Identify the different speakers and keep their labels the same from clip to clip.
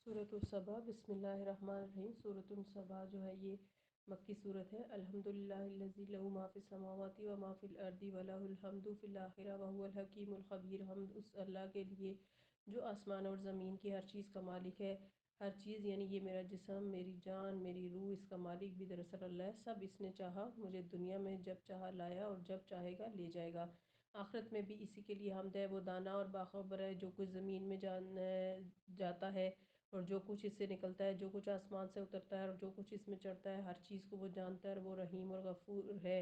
Speaker 1: سورۃ الصبا بسم اللہ الرحمن الرحیم۔ سورۃ الصبا جو ہے یہ مکی صورت ہے۔ الحمدللہ الذی لہ ما فی السماوات و ما فی الارض ولہ الحمد فی الآخرہ وہو الحکیم الخبیر۔ حمد اس اللہ کے لیے جو آسمان اور زمین کی ہر چیز کا مالک ہے۔ ہر چیز یعنی یہ میرا جسم، میری جان، میری روح، اس کا مالک بھی دراصل اللہ ہے۔ سب اس نے چاہا، مجھے دنیا میں جب چاہا لایا اور جب چاہے گا لے جائے گا۔ آخرت میں بھی اسی کے لیے حمد ہے۔ وہ دانا اور باخبر ہے، جو کچھ زمین میں جاتا ہے اور جو کچھ اس سے نکلتا ہے، جو کچھ آسمان سے اترتا ہے اور جو کچھ اس میں چڑھتا ہے، ہر چیز کو وہ جانتا ہے اور وہ رحیم اور غفور ہے۔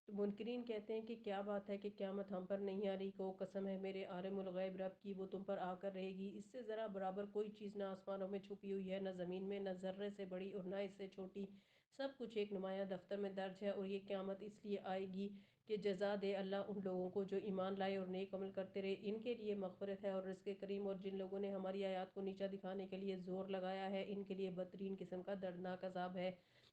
Speaker 1: منکرین کہتے ہیں کہ کیا بات ہے کہ قیامت ہم پر نہیں آ رہی، کو قسم ہے میرے عالم الغیب رب کی، وہ تم پر آ کر رہے گی۔ اس سے ذرا برابر کوئی چیز نہ آسمانوں میں چھپی ہوئی ہے، نہ زمین میں، نہ ذرے سے بڑی اور نہ اس سے چھوٹی، سب کچھ ایک نمایاں دفتر میں درج ہے۔ اور یہ قیامت اس لیے آئے گی کہ جزا دے اللہ ان لوگوں کو جو ایمان لائے اور نیک عمل کرتے رہے، ان کے لیے مغفرت ہے اور رزق کریم۔ اور جن لوگوں نے ہماری آیات کو نیچا دکھانے کے لیے زور لگایا ہے، ان کے لیے بدترین قسم کا دردناک عذاب ہے۔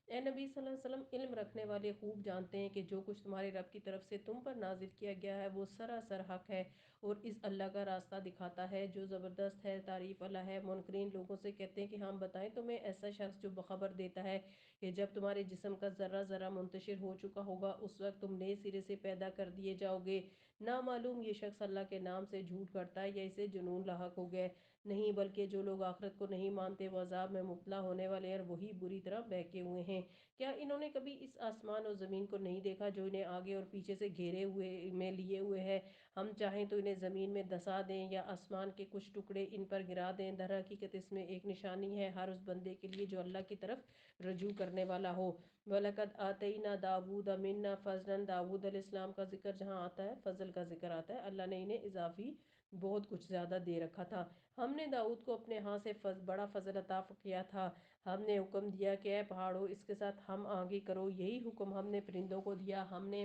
Speaker 1: اے نبی صلی اللہ علیہ وسلم، علم رکھنے والے خوب جانتے ہیں کہ جو کچھ تمہارے رب کی طرف سے تم پر نازل کیا گیا ہے وہ سراسر حق ہے اور اس اللہ کا راستہ دکھاتا ہے جو زبردست ہے۔ تعریف اللہ ہے۔ منکرین لوگوں سے کہتے ہیں کہ ہم بتائیں تمہیں ایسا شخص جو بخبر دیتا ہے کہ جب تمہارے جسم کا ذرہ ذرہ منتشر ہو چکا ہوگا اس وقت تم نئے سرے سے پیدا کر دیے جاؤ گے۔ نامعلوم یہ شخص اللہ کے نام سے جھوٹ کرتا ہے یا اسے جنون لاحق ہو گئے؟ نہیں، بلکہ جو لوگ آخرت کو نہیں مانتے وہ عذاب میں مبتلا ہونے والے اور وہی بری طرح بہکے ہوئے ہیں۔ کیا انہوں نے کبھی اس آسمان اور زمین کو نہیں دیکھا جو انہیں آگے اور پیچھے سے گھیرے ہوئے میں لیے ہوئے ہے؟ ہم چاہیں تو انہیں زمین میں دسا دیں یا آسمان کے کچھ ٹکڑے ان پر گرا دیں۔ در حقیقت اس میں ایک نشانی ہے ہر اس بندے کے لیے جو اللہ کی طرف رجوع کرنے والا ہو۔ وَلَقَدْ آتَيْنَا دَاوُودَ مِنَّا فَضْلًا۔ داؤد علیہ السلام کا ذکر جہاں آتا ہے فضل کا ذکر آتا ہے۔ اللہ نے انہیں اضافی بہت کچھ زیادہ دے رکھا تھا۔ ہم نے داؤد کو اپنے ہاں سے بڑا فضل عطا کیا تھا۔ ہم نے حکم دیا کہ اے پہاڑو اس کے ساتھ ہم آگے کرو، یہی حکم ہم نے پرندوں کو دیا۔ ہم نے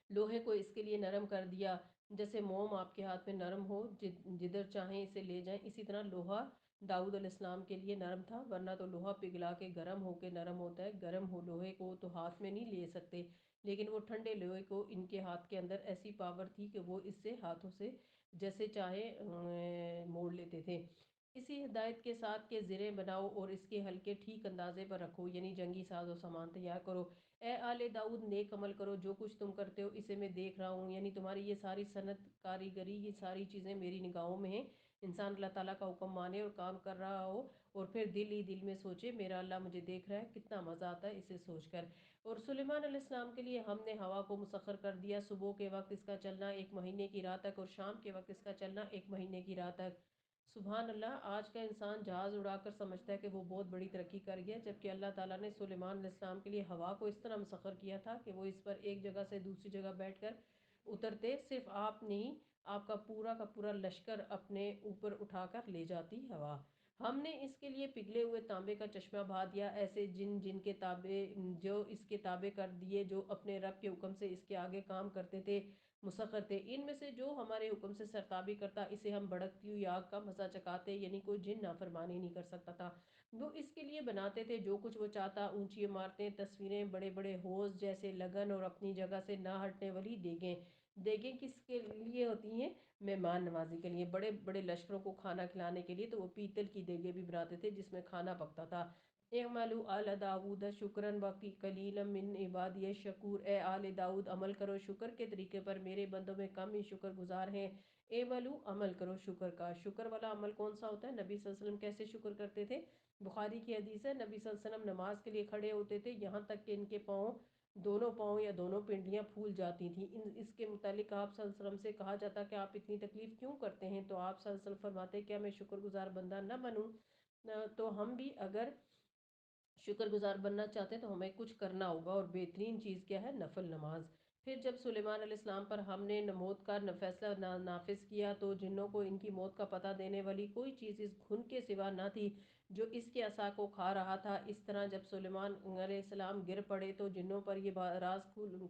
Speaker 1: لوہے کو اس کے لیے نرم کر دیا جیسے موم آپ کے ہاتھ میں نرم ہو، جدھر چاہیں اسے لے جائیں، اسی طرح لوہا داؤد علیہ السلام کے لیے نرم تھا، ورنہ تو لوہا پگھلا کے گرم ہو کے نرم ہوتا ہے۔ گرم ہو لوہے کو تو ہاتھ میں نہیں لے سکتے، لیکن وہ ٹھنڈے لوہے کو ان کے ہاتھ کے اندر ایسی پاور تھی کہ وہ اس سے ہاتھوں سے جیسے چاہے موڑ لیتے تھے۔ اسی ہدایت کے ساتھ کہ زریں بناؤ اور اس کے ہلکے ٹھیک اندازے پر رکھو، یعنی جنگی ساز و سامان تیار کرو۔ اے آل داؤد نیک عمل کرو، جو کچھ تم کرتے ہو اسے میں دیکھ رہا ہوں، یعنی تمہاری یہ ساری صنعت کاریگری، یہ ساری چیزیں میری نگاہوں میں ہیں۔ انسان اللہ تعالیٰ کا حکم مانے اور کام کر رہا ہو اور پھر دل ہی دل میں سوچے میرا اللہ مجھے دیکھ رہا ہے، کتنا مزہ آتا ہے اسے سوچ کر۔ اور سلیمان علیہ السلام کے لیے ہم نے ہوا کو مسخر کر دیا، صبح کے وقت اس کا چلنا 1 مہینے کی راہ تک اور شام کے وقت اس کا چلنا 1 مہینے کی راہ تک۔ سبحان اللہ، آج کا انسان جہاز اڑا کر سمجھتا ہے کہ وہ بہت بڑی ترقی کر گیا، جبکہ اللہ تعالیٰ نے سلیمان علیہ السلام کے لیے ہوا کو اس طرح مسخر کیا تھا کہ وہ اس پر ایک جگہ سے دوسری جگہ بیٹھ کر اترتے، صرف آپ نہیں آپ کا پورا لشکر اپنے اوپر اٹھا کر لے جاتی ہوا۔ ہم نے اس کے لیے پگھلے ہوئے تانبے کا چشمہ بہا دیا، ایسے جن کے تابع جو اس کے تابع کر دیے، جو اپنے رب کے حکم سے اس کے آگے کام کرتے تھے، مسخر تھے۔ ان میں سے جو ہمارے حکم سے سرتابی کرتا اسے ہم بھڑکتی ہوئی آگ کا مزہ چکاتے، یعنی کوئی جن نافرمانی نہیں کر سکتا تھا۔ وہ اس کے لیے بناتے تھے جو کچھ وہ چاہتا، اونچی عمارتیں، تصویریں، بڑے بڑے حوض جیسے لگن اور اپنی جگہ سے نہ ہٹنے والی دیگیں۔ دیگیں کس کے لیے ہوتی ہیں؟ مہمان نوازی کے لیے، بڑے بڑے لشکروں کو کھانا کھلانے کے لیے، تو وہ پیتل کی دیگیں بھی بناتے تھے جس میں کھانا پکتا تھا۔ اعملوا آل داؤد شکرا وقلیلا من عبادی الشکور۔ اے آل داؤد عمل کرو شکر کے طریقے پر، میرے بندوں میں کم ہی شکر گزار ہیں۔ اعملوا عمل کرو شکر کا۔ شکر والا عمل کون سا ہوتا ہے؟ نبی صلی اللہ علیہ وسلم کیسے شکر کرتے تھے؟ بخاری کی حدیث ہے، نبی صلی اللہ علیہ وسلم نماز کے لیے کھڑے ہوتے تھے یہاں تک کہ ان کے دونوں پاؤں یا دونوں پنڈلیاں پھول جاتی تھیں۔ اس کے متعلق آپ صلی اللہ علیہ وسلم سے کہا جاتا کہ آپ اتنی تکلیف کیوں کرتے ہیں؟ تو آپ صلی اللہ علیہ وسلم فرماتے کیا میں شکر گزار بندہ نہ بنوں؟ تو ہم بھی اگر شکر گزار بننا چاہتے ہیں تو ہمیں کچھ کرنا ہوگا، اور بہترین چیز کیا ہے؟ نفل نماز۔ پھر جب سلیمان علیہ السلام پر ہم نے موت کا فیصلہ نافذ کیا تو جنوں کو ان کی موت کا پتہ دینے والی کوئی چیز اس گھن کے سوا نہ تھی جو اس کے عصا کو کھا رہا تھا۔ اس طرح جب سلیمان علیہ السلام گر پڑے تو جنوں پر یہ راز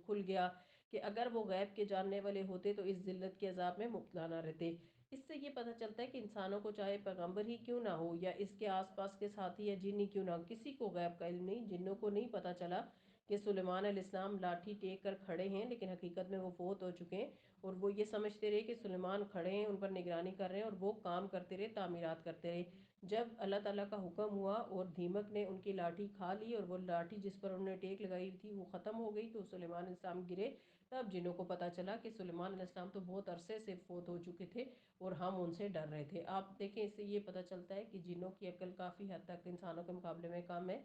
Speaker 1: کھل گیا کہ اگر وہ غیب کے جاننے والے ہوتے تو اس ذلت کے عذاب میں مبتلا نہ رہتے۔ اس سے یہ پتہ چلتا ہے کہ انسانوں کو چاہے پیغمبر ہی کیوں نہ ہو یا اس کے آس پاس کے ساتھی یا جن ہی کیوں نہ ہو، کسی کو غیب کا علم نہیں۔ جنوں کو نہیں پتہ چلا کہ سلیمان علیہ السلام لاٹھی ٹیک کر کھڑے ہیں، لیکن حقیقت میں وہ فوت ہو چکے ہیں، اور وہ یہ سمجھتے رہے کہ سلیمان کھڑے ہیں، ان پر نگرانی کر رہے ہیں، اور وہ کام کرتے رہے، تعمیرات کرتے رہے۔ جب اللہ تعالیٰ کا حکم ہوا اور دیمک نے ان کی لاٹھی کھا لی، اور وہ لاٹھی جس پر انہوں نے ٹیک لگائی تھی وہ ختم ہو گئی، تو سلیمان علیہ السلام گرے۔ تب جنوں کو پتہ چلا کہ سلیمان علیہ السلام تو بہت عرصے سے فوت ہو چکے تھے، اور ہم ان سے ڈر رہے تھے۔ آپ دیکھیں، اس سے یہ پتہ چلتا ہے کہ جنوں کی عقل کافی حد تک انسانوں کے مقابلے میں کم ہے،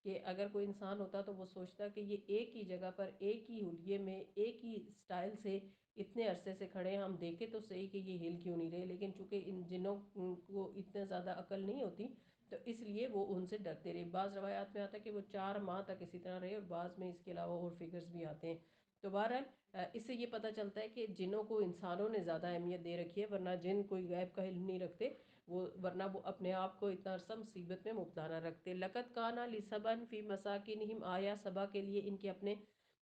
Speaker 1: کہ اگر کوئی انسان ہوتا تو وہ سوچتا کہ یہ ایک ہی جگہ پر، ایک ہی حلیے میں، ایک ہی سٹائل سے اتنے عرصے سے کھڑے ہیں، ہم دیکھیں تو صحیح کہ یہ ہل کیوں نہیں رہے، لیکن چونکہ ان جنوں کو اتنے زیادہ عقل نہیں ہوتی، تو اس لیے وہ ان سے ڈرتے رہے۔ بعض روایات میں آتا ہے کہ وہ 4 ماہ تک اسی طرح رہے، اور بعض میں اس کے علاوہ اور فگرز بھی آتے ہیں۔ تو بہرحال اس سے یہ پتہ چلتا ہے کہ جنوں کو انسانوں نے زیادہ اہمیت دے رکھی ہے، ورنہ جن کوئی غیب کا علم نہیں رکھتے، ورنہ وہ اپنے آپ کو اتنا عرصہ مصیبت میں مبتلا نہ رکھتے۔ لقد کانا لسبن فی مساکنہم آیا، سبا کے لیے ان کے اپنے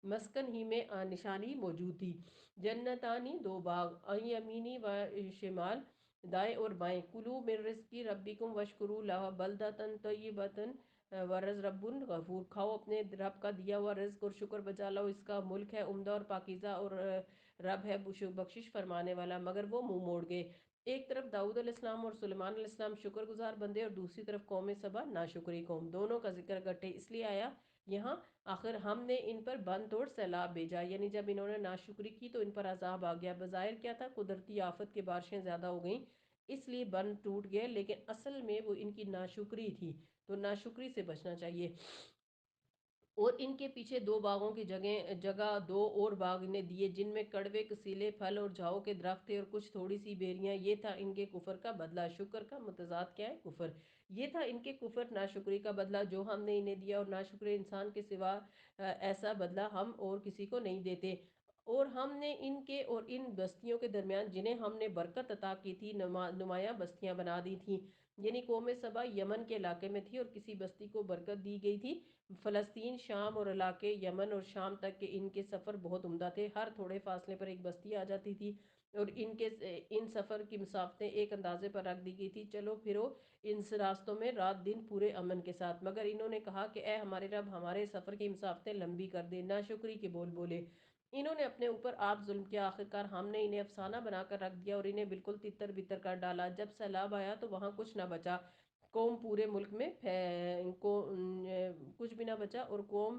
Speaker 1: مسکن ہی میں نشانی موجود تھی۔ جنتانی، 2 باغ، ان یمینی و شمال، دائیں اور بائیں، کلو من رزق ربکم واشکروا لہ بلدۃ طیبۃ ورز رب غفور، کھاؤ اپنے رب کا دیا ہوا رزق اور شکر بجا لاؤ، اس کا ملک ہے عمدہ اور پاکیزہ، اور رب ہے بخشش فرمانے والا، مگر وہ منہ موڑ گئے۔ ایک طرف داؤد علیہ السلام اور سلیمان علیہ السلام شکر گزار بندے، اور دوسری طرف قوم سبا ناشکری قوم، دونوں کا ذکر اکٹھے اس لیے آیا یہاں۔ آخر ہم نے ان پر بند توڑ سیلاب بھیجا، یعنی جب انہوں نے ناشکری کی تو ان پر عذاب آ گیا۔ بظاہر کیا تھا؟ قدرتی آفت کے بارشیں زیادہ ہو گئیں، اس لیے بند ٹوٹ گئے، لیکن اصل میں وہ ان کی ناشکری تھی، تو ناشکری سے بچنا چاہیے۔ اور ان کے پیچھے 2 باغوں کی جگہ 2 اور باغ نے دیے، جن میں کڑوے کسیلے پھل اور جھاؤ کے درخت تھے، اور کچھ تھوڑی سی بیریاں۔ یہ تھا ان کے کفر کا بدلہ۔ شکر کا متضاد کیا ہے؟ کفر۔ یہ تھا ان کے کفر ناشکری کا بدلہ جو ہم نے انہیں دیا، اور ناشکر انسان کے سوا ایسا بدلہ ہم اور کسی کو نہیں دیتے۔ اور ہم نے ان کے اور ان بستیوں کے درمیان جنہیں ہم نے برکت عطا کی تھی، نمایاں بستیاں بنا دی تھیں، یعنی قوم سبا یمن کے علاقے میں تھی، اور کسی بستی کو برکت دی گئی تھی فلسطین، شام اور علاقے یمن اور شام تک کے۔ ان کے سفر بہت عمدہ تھے، ہر تھوڑے فاصلے پر ایک بستی آ جاتی تھی، اور ان سفر کی مسافتیں ایک اندازے پر رکھ دی گئی تھی، چلو پھرو ان راستوں میں رات دن پورے امن کے ساتھ۔ مگر انہوں نے کہا کہ اے ہمارے رب، ہمارے سفر کی مسافتیں لمبی کر دے، ناشکری کے بول بولے۔ انہوں نے اپنے اوپر آپ ظلم کیا، آخرکار ہم نے انہیں افسانہ بنا کر رکھ دیا، اور انہیں بالکل تتر بتر کر ڈالا۔ جب سیلاب آیا تو وہاں کچھ نہ بچا، قوم پورے ملک میں کچھ بھی نہ بچا، اور قوم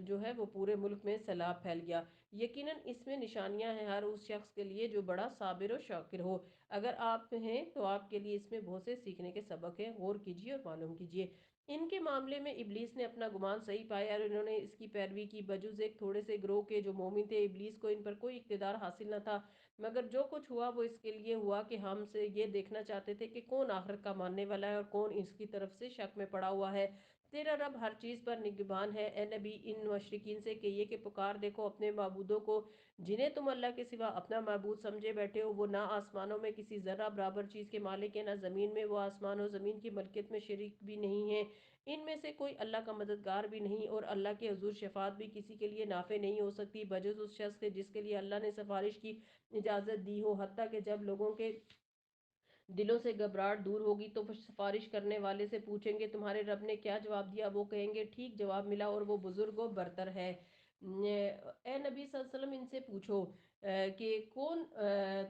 Speaker 1: جو ہے وہ پورے ملک میں سیلاب پھیل گیا۔ یقیناً اس میں نشانیاں ہیں ہر اس شخص کے لیے جو بڑا صابر و شاکر ہو۔ اگر آپ ہیں تو آپ کے لیے اس میں بہت سے سیکھنے کے سبق ہیں، غور کیجیے اور معلوم کیجیے۔ ان کے معاملے میں ابلیس نے اپنا گمان صحیح پایا، اور انہوں نے اس کی پیروی کی، بجز ایک تھوڑے سے گروہ کے جو مومن تھے۔ ابلیس کو ان پر کوئی اقتدار حاصل نہ تھا، مگر جو کچھ ہوا وہ اس کے لیے ہوا کہ ہم سے یہ دیکھنا چاہتے تھے کہ کون آخرت کا ماننے والا ہے، اور کون اس کی طرف سے شک میں پڑا ہوا ہے۔ تیرا رب ہر چیز پر نگہبان ہے۔ اے نبی، ان مشرکین سے کہیے کہ پکار دیکھو اپنے معبودوں کو جنہیں تم اللہ کے سوا اپنا معبود سمجھے بیٹھے ہو۔ وہ نہ آسمانوں میں کسی ذرہ برابر چیز کے مالک ہیں، نہ زمین میں وہ آسمان و زمین کی ملکیت میں شریک بھی نہیں ہیں۔ ان میں سے کوئی اللہ کا مددگار بھی نہیں، اور اللہ کے حضور شفاعت بھی کسی کے لیے نافع نہیں ہو سکتی بجز اس شخص کے جس کے لیے اللہ نے سفارش کی اجازت دی ہو۔ حتیٰ کہ جب لوگوں کے دلوں سے گھبراہٹ دور ہوگی تو وہ سفارش کرنے والے سے پوچھیں گے تمہارے رب نے کیا جواب دیا؟ وہ کہیں گے ٹھیک جواب ملا، اور وہ بزرگ و برتر ہے۔ اے نبی صلی اللہ علیہ وسلم، ان سے پوچھو کہ کون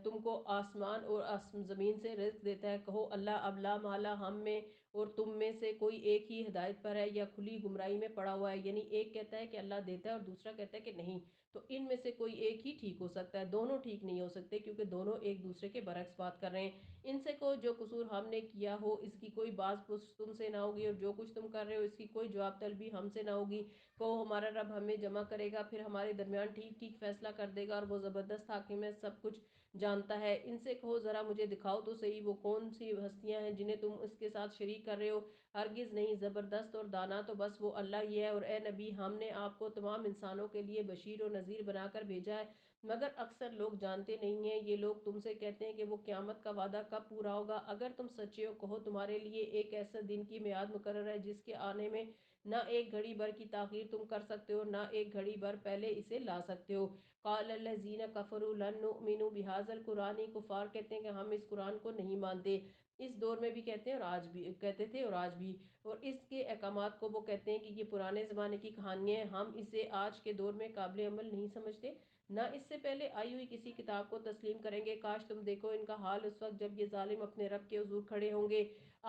Speaker 1: تم کو آسمان اور زمین سے رزق دیتا ہے؟ کہو اللہ۔ اب لا مالا ہم میں اور تم میں سے کوئی ایک ہی ہدایت پر ہے یا کھلی گمراہی میں پڑا ہوا ہے، یعنی ایک کہتا ہے کہ اللہ دیتا ہے اور دوسرا کہتا ہے کہ نہیں، تو ان میں سے کوئی ایک ہی ٹھیک ہو سکتا ہے، دونوں ٹھیک نہیں ہو سکتے، کیونکہ دونوں ایک دوسرے کے برعکس بات کر رہے ہیں۔ ان سے کو جو قصور ہم نے کیا ہو اس کی کوئی باز پرس تم سے نہ ہوگی، اور جو کچھ تم کر رہے ہو اس کی کوئی جواب طلبی ہم سے نہ ہوگی۔ کہو ہمارا رب ہمیں جمع کرے گا، پھر ہمارے درمیان ٹھیک ٹھیک فیصلہ کر دے گا، اور وہ زبردست حاکم ہے، سب کچھ جانتا ہے۔ ان سے کہو ذرا مجھے دکھاؤ تو صحیح وہ کون سی ہستیاں ہیں جنہیں تم اس کے ساتھ شریک کر رہے ہو۔ ہرگز نہیں، زبردست اور دانا تو بس وہ اللہ ہی ہے۔ اور اے نبی، ہم نے آپ کو تمام انسانوں کے لیے بشیر و نذیر بنا کر بھیجا ہے، مگر اکثر لوگ جانتے نہیں ہیں۔ یہ لوگ تم سے کہتے ہیں کہ وہ قیامت کا وعدہ کب پورا ہوگا؟ اگر تم سچے ہو، کہو تمہارے لیے ایک ایسا دن کی میعاد مقرر ہے جس کے آنے میں نہ ایک گھڑی بھر کی تاخیر تم کر سکتے ہو، نہ ایک گھڑی بھر پہلے اسے لا سکتے ہو۔ قال الذین کفروا لن نؤمن بهذا القرآن، کفار کہتے ہیں کہ ہم اس قرآن کو نہیں مانتے۔ اس دور میں بھی کہتے ہیں اور آج بھی کہتے تھے اور آج بھی، اور اس کے احکامات کو وہ کہتے ہیں کہ یہ پرانے زمانے کی کہانیاں ہیں، ہم اسے آج کے دور میں قابل عمل نہیں سمجھتے، نہ اس سے پہلے آئی ہوئی کسی کتاب کو تسلیم کریں گے۔ کاش تم دیکھو ان کا حال اس وقت جب یہ ظالم اپنے رب کے حضور کھڑے ہوں گے۔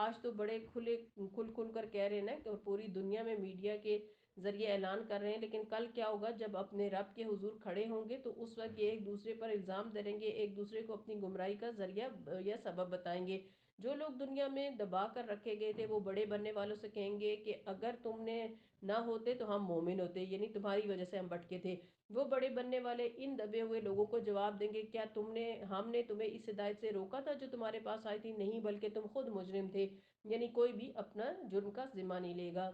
Speaker 1: آج تو بڑے کھل کر کہہ رہے ہیں نا کہ پوری دنیا میں میڈیا کے ذریعے اعلان کر رہے ہیں، لیکن کل کیا ہوگا جب اپنے رب کے حضور کھڑے ہوں گے تو اس وقت یہ ایک دوسرے پر الزام دیں گے، ایک دوسرے کو اپنی گمراہی کا ذریعہ یا سبب بتائیں گے۔ جو لوگ دنیا میں دبا کر رکھے گئے تھے وہ بڑے بننے والوں سے کہیں گے کہ اگر تم نے نہ ہوتے تو ہم مومن ہوتے، یعنی تمہاری وجہ سے ہم بھٹکے تھے۔ وہ بڑے بننے والے ان دبے ہوئے لوگوں کو جواب دیں گے، کیا ہم نے تمہیں اس ہدایت سے روکا تھا جو تمہارے پاس آئی تھی؟ نہیں، بلکہ تم خود مجرم تھے۔ یعنی کوئی بھی اپنا جرم کا ذمہ نہیں لے گا۔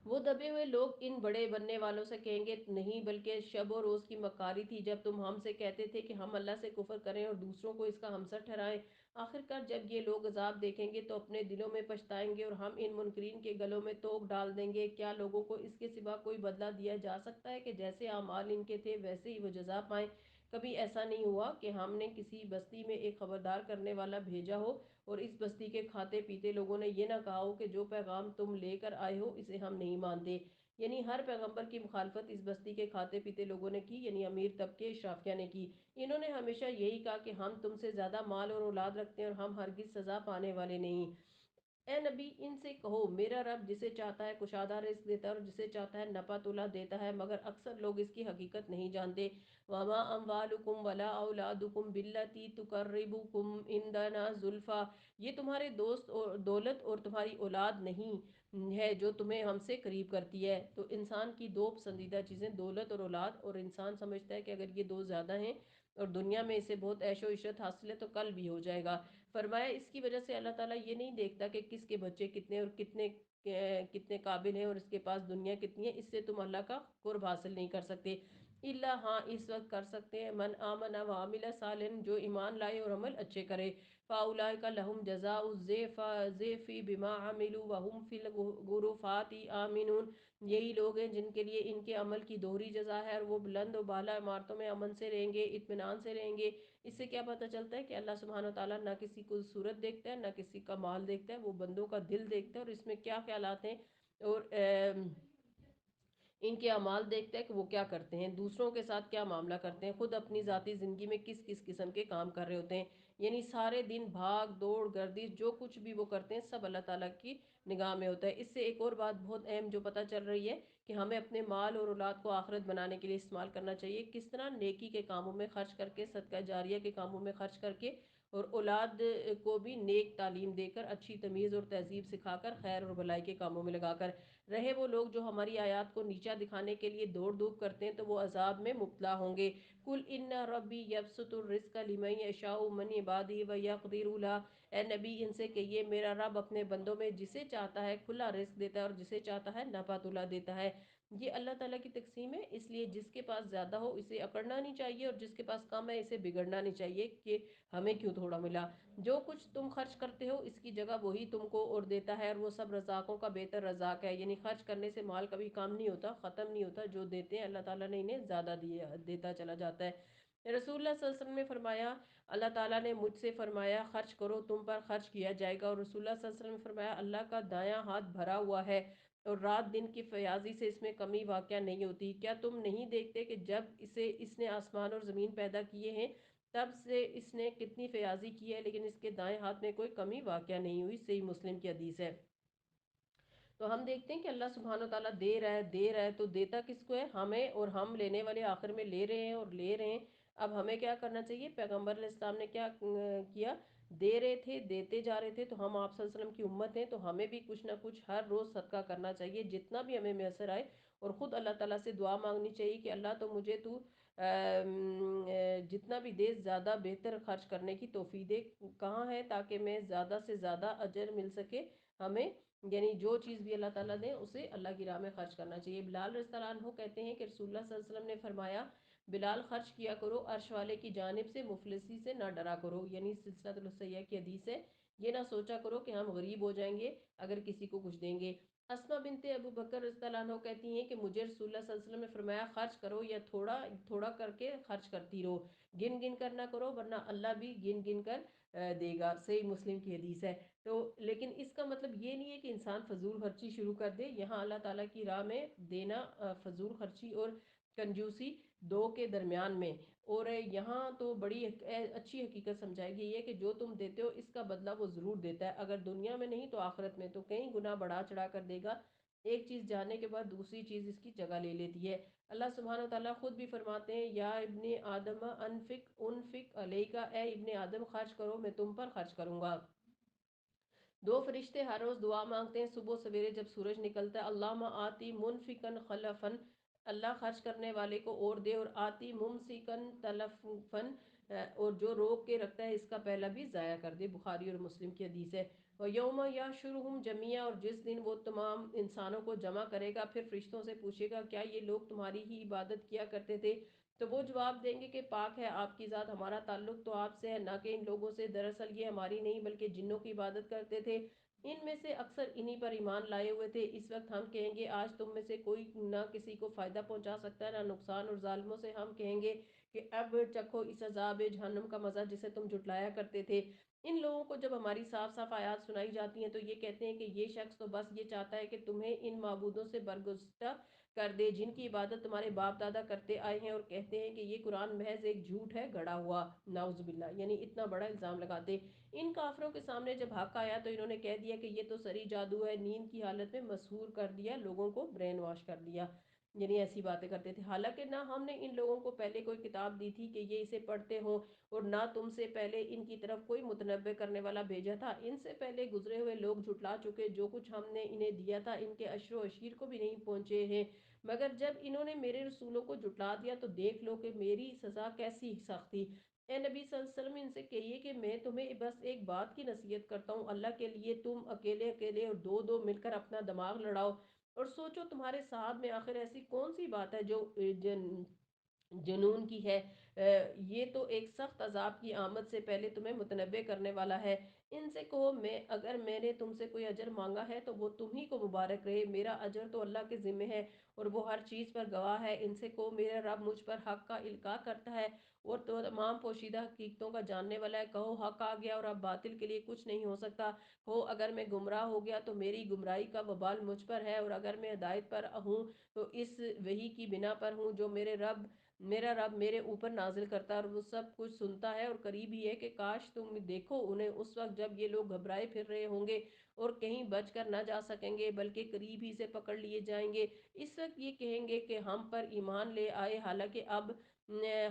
Speaker 1: وہ دبے ہوئے لوگ ان بڑے بننے والوں سے کہیں گے، نہیں، بلکہ شب و روز کی مکاری تھی جب تم ہم سے کہتے تھے کہ ہم اللہ سے کفر کریں اور دوسروں کو اس کا ہمسر ٹھہرائیں۔ آخرکار جب یہ لوگ عذاب دیکھیں گے تو اپنے دلوں میں پچھتائیں گے اور ہم ان منکرین کے گلوں میں توک ڈال دیں گے۔ کیا لوگوں کو اس کے سوا کوئی بدلہ دیا جا سکتا ہے کہ جیسے اعمال ان کے تھے ویسے ہی وہ جزا پائیں؟ کبھی ایسا نہیں ہوا کہ ہم نے کسی بستی میں ایک خبردار کرنے والا بھیجا ہو اور اس بستی کے کھاتے پیتے لوگوں نے یہ نہ کہا ہو کہ جو پیغام تم لے کر آئے ہو اسے ہم نہیں مانتے۔ یعنی ہر پیغمبر کی مخالفت اس بستی کے کھاتے پیتے لوگوں نے کی، یعنی امیر طبقے اشرافیہ نے کی۔ انہوں نے ہمیشہ یہی کہا کہ ہم تم سے زیادہ مال اور اولاد رکھتے ہیں اور ہم ہرگز سزا پانے والے نہیں۔ اے نبی ان سے کہو، میرا رب جسے چاہتا ہے کشادہ رزق دیتا ہے اور جسے چاہتا ہے نپا تلا دیتا ہے، مگر اکثر لوگ اس کی حقیقت نہیں جانتے۔ وما اموالکم ولا اولادکم باللتی تقربکم عندنا زلفا، یہ تمہارے دوست اور دولت اور تمہاری اولاد نہیں ہے جو تمہیں ہم سے قریب کرتی ہے۔ تو انسان کی دو پسندیدہ چیزیں دولت اور اولاد، اور انسان سمجھتا ہے کہ اگر یہ دو زیادہ ہیں اور دنیا میں اسے بہت عیش و عشرت حاصل ہے تو کل بھی ہو جائے گا۔ فرمایا اس کی وجہ سے اللہ تعالیٰ یہ نہیں دیکھتا کہ کس کے بچے کتنے اور کتنے قابل ہیں اور اس کے پاس دنیا کتنی ہے، اس سے تم اللہ کا قرب حاصل نہیں کر سکتے۔ اللہ، ہاں اس وقت کر سکتے ہیں، من آمن وعمل صالحا، جو ایمان لائے اور عمل اچھے کرے، فاولئک لہم جزاء الضعف بما عملوا وهم فی الغرفات آمنون، یہی لوگ ہیں جن کے لیے ان کے عمل کی دوہری جزا ہے اور وہ بلند و بالا عمارتوں میں امن سے رہیں گے، اطمینان سے رہیں گے۔ اس سے کیا پتہ چلتا ہے کہ اللہ سبحانہ وتعالیٰ نہ کسی کو صورت دیکھتا ہے نہ کسی کا مال دیکھتا ہے، وہ بندوں کا دل دیکھتا ہے اور اس میں کیا خیالات ہیں اور ان کے اعمال دیکھتا ہے کہ وہ کیا کرتے ہیں، دوسروں کے ساتھ کیا معاملہ کرتے ہیں، خود اپنی ذاتی زندگی میں کس کس قسم کے کام کر رہے ہوتے ہیں۔ یعنی سارے دن بھاگ دوڑ گردش جو کچھ بھی وہ کرتے ہیں سب اللہ تعالیٰ کی نگاہ میں ہوتا ہے۔ اس سے ایک اور بات بہت اہم جو پتہ چل رہی ہے کہ ہمیں اپنے مال اور اولاد کو آخرت بنانے کے لیے استعمال کرنا چاہیے، کس طرح نیکی کے کاموں میں خرچ کر کے، صدقہ جاریہ کے کاموں میں خرچ کر کے، اور اولاد کو بھی نیک تعلیم دے کر، اچھی تمیز اور تہذیب سکھا کر، خیر اور بھلائی کے کاموں میں لگا کر رہے۔ وہ لوگ جو ہماری آیات کو نیچا دکھانے کے لیے دوڑ دھوپ کرتے ہیں تو وہ عذاب میں مبتلا ہوں گے۔ قل ان ربی یبسط الرزق لمن یشاء من عبادہ ویقدر له، اے نبی ان سے کہیے میرا رب اپنے بندوں میں جسے چاہتا ہے کھلا رزق دیتا ہے اور جسے چاہتا ہے نپا تلا دیتا ہے۔ یہ اللہ تعالیٰ کی تقسیم ہے، اس لیے جس کے پاس زیادہ ہو اسے اکڑنا نہیں چاہیے اور جس کے پاس کم ہے اسے بگڑنا نہیں چاہیے کہ ہمیں کیوں تھوڑا ملا۔ جو کچھ تم خرچ کرتے ہو اس کی جگہ وہی تم کو اور دیتا ہے، اور وہ سب رزاقوں کا بہتر رزاق ہے۔ یعنی خرچ کرنے سے مال کبھی کم نہیں ہوتا، ختم نہیں ہوتا، جو دیتے ہیں اللہ تعالیٰ نے انہیں زیادہ دیتا چلا جاتا ہے۔ رسول اللہ صلی اللہ علیہ وسلم نے فرمایا، اللہ تعالیٰ نے مجھ سے فرمایا خرچ کرو، تم پر خرچ کیا جائے گا، اور رسول اللہ صلی اللہ علیہ وسلم نے فرمایا اللہ کا دایاں ہاتھ بھرا ہوا ہے اور رات دن کی فیاضی سے اس میں کمی واقع نہیں ہوتی۔ کیا تم نہیں دیکھتے کہ جب اس نے آسمان اور زمین پیدا کیے ہیں تب سے اس نے کتنی فیاضی کی ہے، لیکن اس کے دائیں ہاتھ میں کوئی کمی واقع نہیں ہوئی۔ صحیح مسلم کی حدیث ہے۔ تو ہم دیکھتے ہیں کہ اللہ سبحانہ و تعالیٰ دے رہا ہے تو دیتا کس کو ہے؟ ہمیں، اور ہم لینے والے آخر میں لے رہے ہیں اور لے رہے ہیں۔ اب ہمیں کیا کرنا چاہیے؟ پیغمبر علیہ السلام نے کیا کیا؟ دے رہے تھے، دیتے جا رہے تھے، تو ہم آپ صلی اللہ علیہ وسلم کی امت ہیں تو ہمیں بھی کچھ نہ کچھ ہر روز صدقہ کرنا چاہیے جتنا بھی ہمیں میسر آئے، اور خود اللہ تعالیٰ سے دعا مانگنی چاہیے کہ اللہ تو مجھے جتنا بھی دے زیادہ بہتر خرچ کرنے کی توفیق دے، کہاں ہے تاکہ میں زیادہ سے زیادہ اجر مل سکے ہمیں، یعنی جو چیز بھی اللہ تعالیٰ دے اسے اللہ کی راہ میں خرچ کرنا چاہیے۔ بلال رضی اللہ عنہ کہتے ہیں کہ رسول اللہ صلی اللہ علیہ وسلم نے فرمایا بلال خرچ کیا کرو عرش والے کی جانب سے، مفلسی سے نہ ڈرا کرو، یعنی سلسلہ الصحیح کی حدیث ہے۔ یہ نہ سوچا کرو کہ ہم غریب ہو جائیں گے اگر کسی کو کچھ دیں گے۔ اسما بنت ابو بکر رضی اللہ عنہ کہتی ہیں کہ مجھے رسول اللہ صلی اللہ علیہ وسلم نے فرمایا خرچ کرو یا تھوڑا تھوڑا کر کے خرچ کرتی رہو، گن گن کر نہ کرو ورنہ اللہ بھی گن گن کر دے گا۔ صحیح مسلم کی حدیث ہے۔ تو لیکن اس کا مطلب یہ نہیں ہے کہ انسان فضول خرچی شروع کر دے۔ یہاں اللہ تعالیٰ کی راہ میں دینا فضول خرچی اور کنجوسی دو کے درمیان میں، اور یہاں تو بڑی اچھی حقیقت سمجھائی گئی ہے کہ جو تم دیتے ہو اس کا بدلہ وہ ضرور دیتا ہے، اگر دنیا میں نہیں تو آخرت میں، تو کئی گنا بڑھا چڑھا کر دے گا۔ ایک چیز جانے کے بعد دوسری چیز اس کی جگہ لے لیتی ہے۔ اللہ سبحانہ وتعالیٰ خود بھی فرماتے ہیں یا ابن آدم انفق علیکا، اے ابن آدم خرچ کرو میں تم پر خرچ کروں گا۔ دو فرشتے ہر روز دعا مانگتے ہیں صبح سویرے جب سورج نکلتا ہے، اللہم آتی منفقن خلفن، اللہ خرچ کرنے والے کو اور دے، اور آتی ممسکن تلفن، اور جو روک کے رکھتا ہے اس کا پہلا بھی ضائع کر دے۔ بخاری اور مسلم کی حدیث ہے۔ وَيَوْمَ يَحْشُرُهُمْ جَمِيعًا، اور جس دن وہ تمام انسانوں کو جمع کرے گا پھر فرشتوں سے پوچھے گا کیا یہ لوگ تمہاری ہی عبادت کیا کرتے تھے؟ تو وہ جواب دیں گے کہ پاک ہے آپ کی ذات، ہمارا تعلق تو آپ سے ہے نہ کہ ان لوگوں سے، دراصل یہ ہماری نہیں بلکہ جنوں کی عبادت کرتے تھے، ان میں سے اکثر انہی پر ایمان لائے ہوئے تھے۔ اس وقت ہم کہیں گے آج تم میں سے کوئی نہ کسی کو فائدہ پہنچا سکتا ہے نہ نقصان، اور ظالموں سے ہم کہیں گے کہ اب چکھو اس عذاب جہنم کا مزہ جسے تم جھٹلایا کرتے تھے۔ ان لوگوں کو جب ہماری صاف صاف آیات سنائی جاتی ہیں تو یہ کہتے ہیں کہ یہ شخص تو بس یہ چاہتا ہے کہ تمہیں ان معبودوں سے برگزیدہ کر دے جن کی عبادت تمہارے باپ دادا کرتے آئے ہیں، اور کہتے ہیں کہ یہ قرآن محض ایک جھوٹ ہے گڑا ہوا، نعوذ باللہ، یعنی اتنا بڑا الزام لگاتے۔ ان کافروں کے سامنے جب حق آیا تو انہوں نے کہہ دیا کہ یہ تو سری جادو ہے، نیند کی حالت میں مسحور کر دیا، لوگوں کو برین واش کر دیا، یعنی ایسی باتیں کرتے تھے۔ حالانکہ نہ ہم نے ان لوگوں کو پہلے کوئی کتاب دی تھی کہ یہ اسے پڑھتے ہوں، اور نہ تم سے پہلے ان کی طرف کوئی متنبع کرنے والا بھیجا تھا۔ ان سے پہلے گزرے ہوئے لوگ جھٹلا چکے، جو کچھ ہم نے انہیں دیا تھا ان کے عشر و عشیر کو بھی نہیں پہنچے ہیں، مگر جب انہوں نے میرے رسولوں کو جھٹلا دیا تو دیکھ لو کہ میری سزا کیسی سخت تھی۔ اے نبی صلی اللہ علیہ وسلم ان سے کہیے کہ میں تمہیں بس ایک بات کی نصیحت کرتا ہوں، اللہ کے لیے تم اکیلے اکیلے اور دو دو مل کر اپنا دماغ لڑاؤ اور سوچو تمہارے صاحب میں آخر ایسی کون سی بات ہے جو جنون کی ہے۔ یہ تو ایک سخت عذاب کی آمد سے پہلے تمہیں متنبع کرنے والا ہے۔ ان سے کہو اگر میں نے تم سے کوئی اجر مانگا ہے تو وہ تم ہی کو مبارک رہے، میرا اجر تو اللہ کے ذمہ ہے اور وہ ہر چیز پر گواہ ہے۔ ان سے کہو میرا رب مجھ پر حق کا القاء کرتا ہے اور تو تمام پوشیدہ حقیقتوں کا جاننے والا ہے۔ کہو حق آ گیا اور اب باطل کے لیے کچھ نہیں ہو سکتا۔ کہو اگر میں گمراہ ہو گیا تو میری گمراہی کا وبال مجھ پر ہے، اور اگر میں ہدایت پر ہوں تو اس وحی کی بنا پر ہوں جو میرا رب میرے اوپر نازل کرتا ہے، اور وہ سب کچھ سنتا ہے اور قریب ہی ہے۔ کہ کاش تم دیکھو انہیں اس وقت جب یہ لوگ گھبرائے پھر رہے ہوں گے اور کہیں بچ کر نہ جا سکیں گے بلکہ قریب ہی سے پکڑ لیے جائیں گے۔ اس وقت یہ کہیں گے کہ ہم پر ایمان لے آئے حالانکہ اب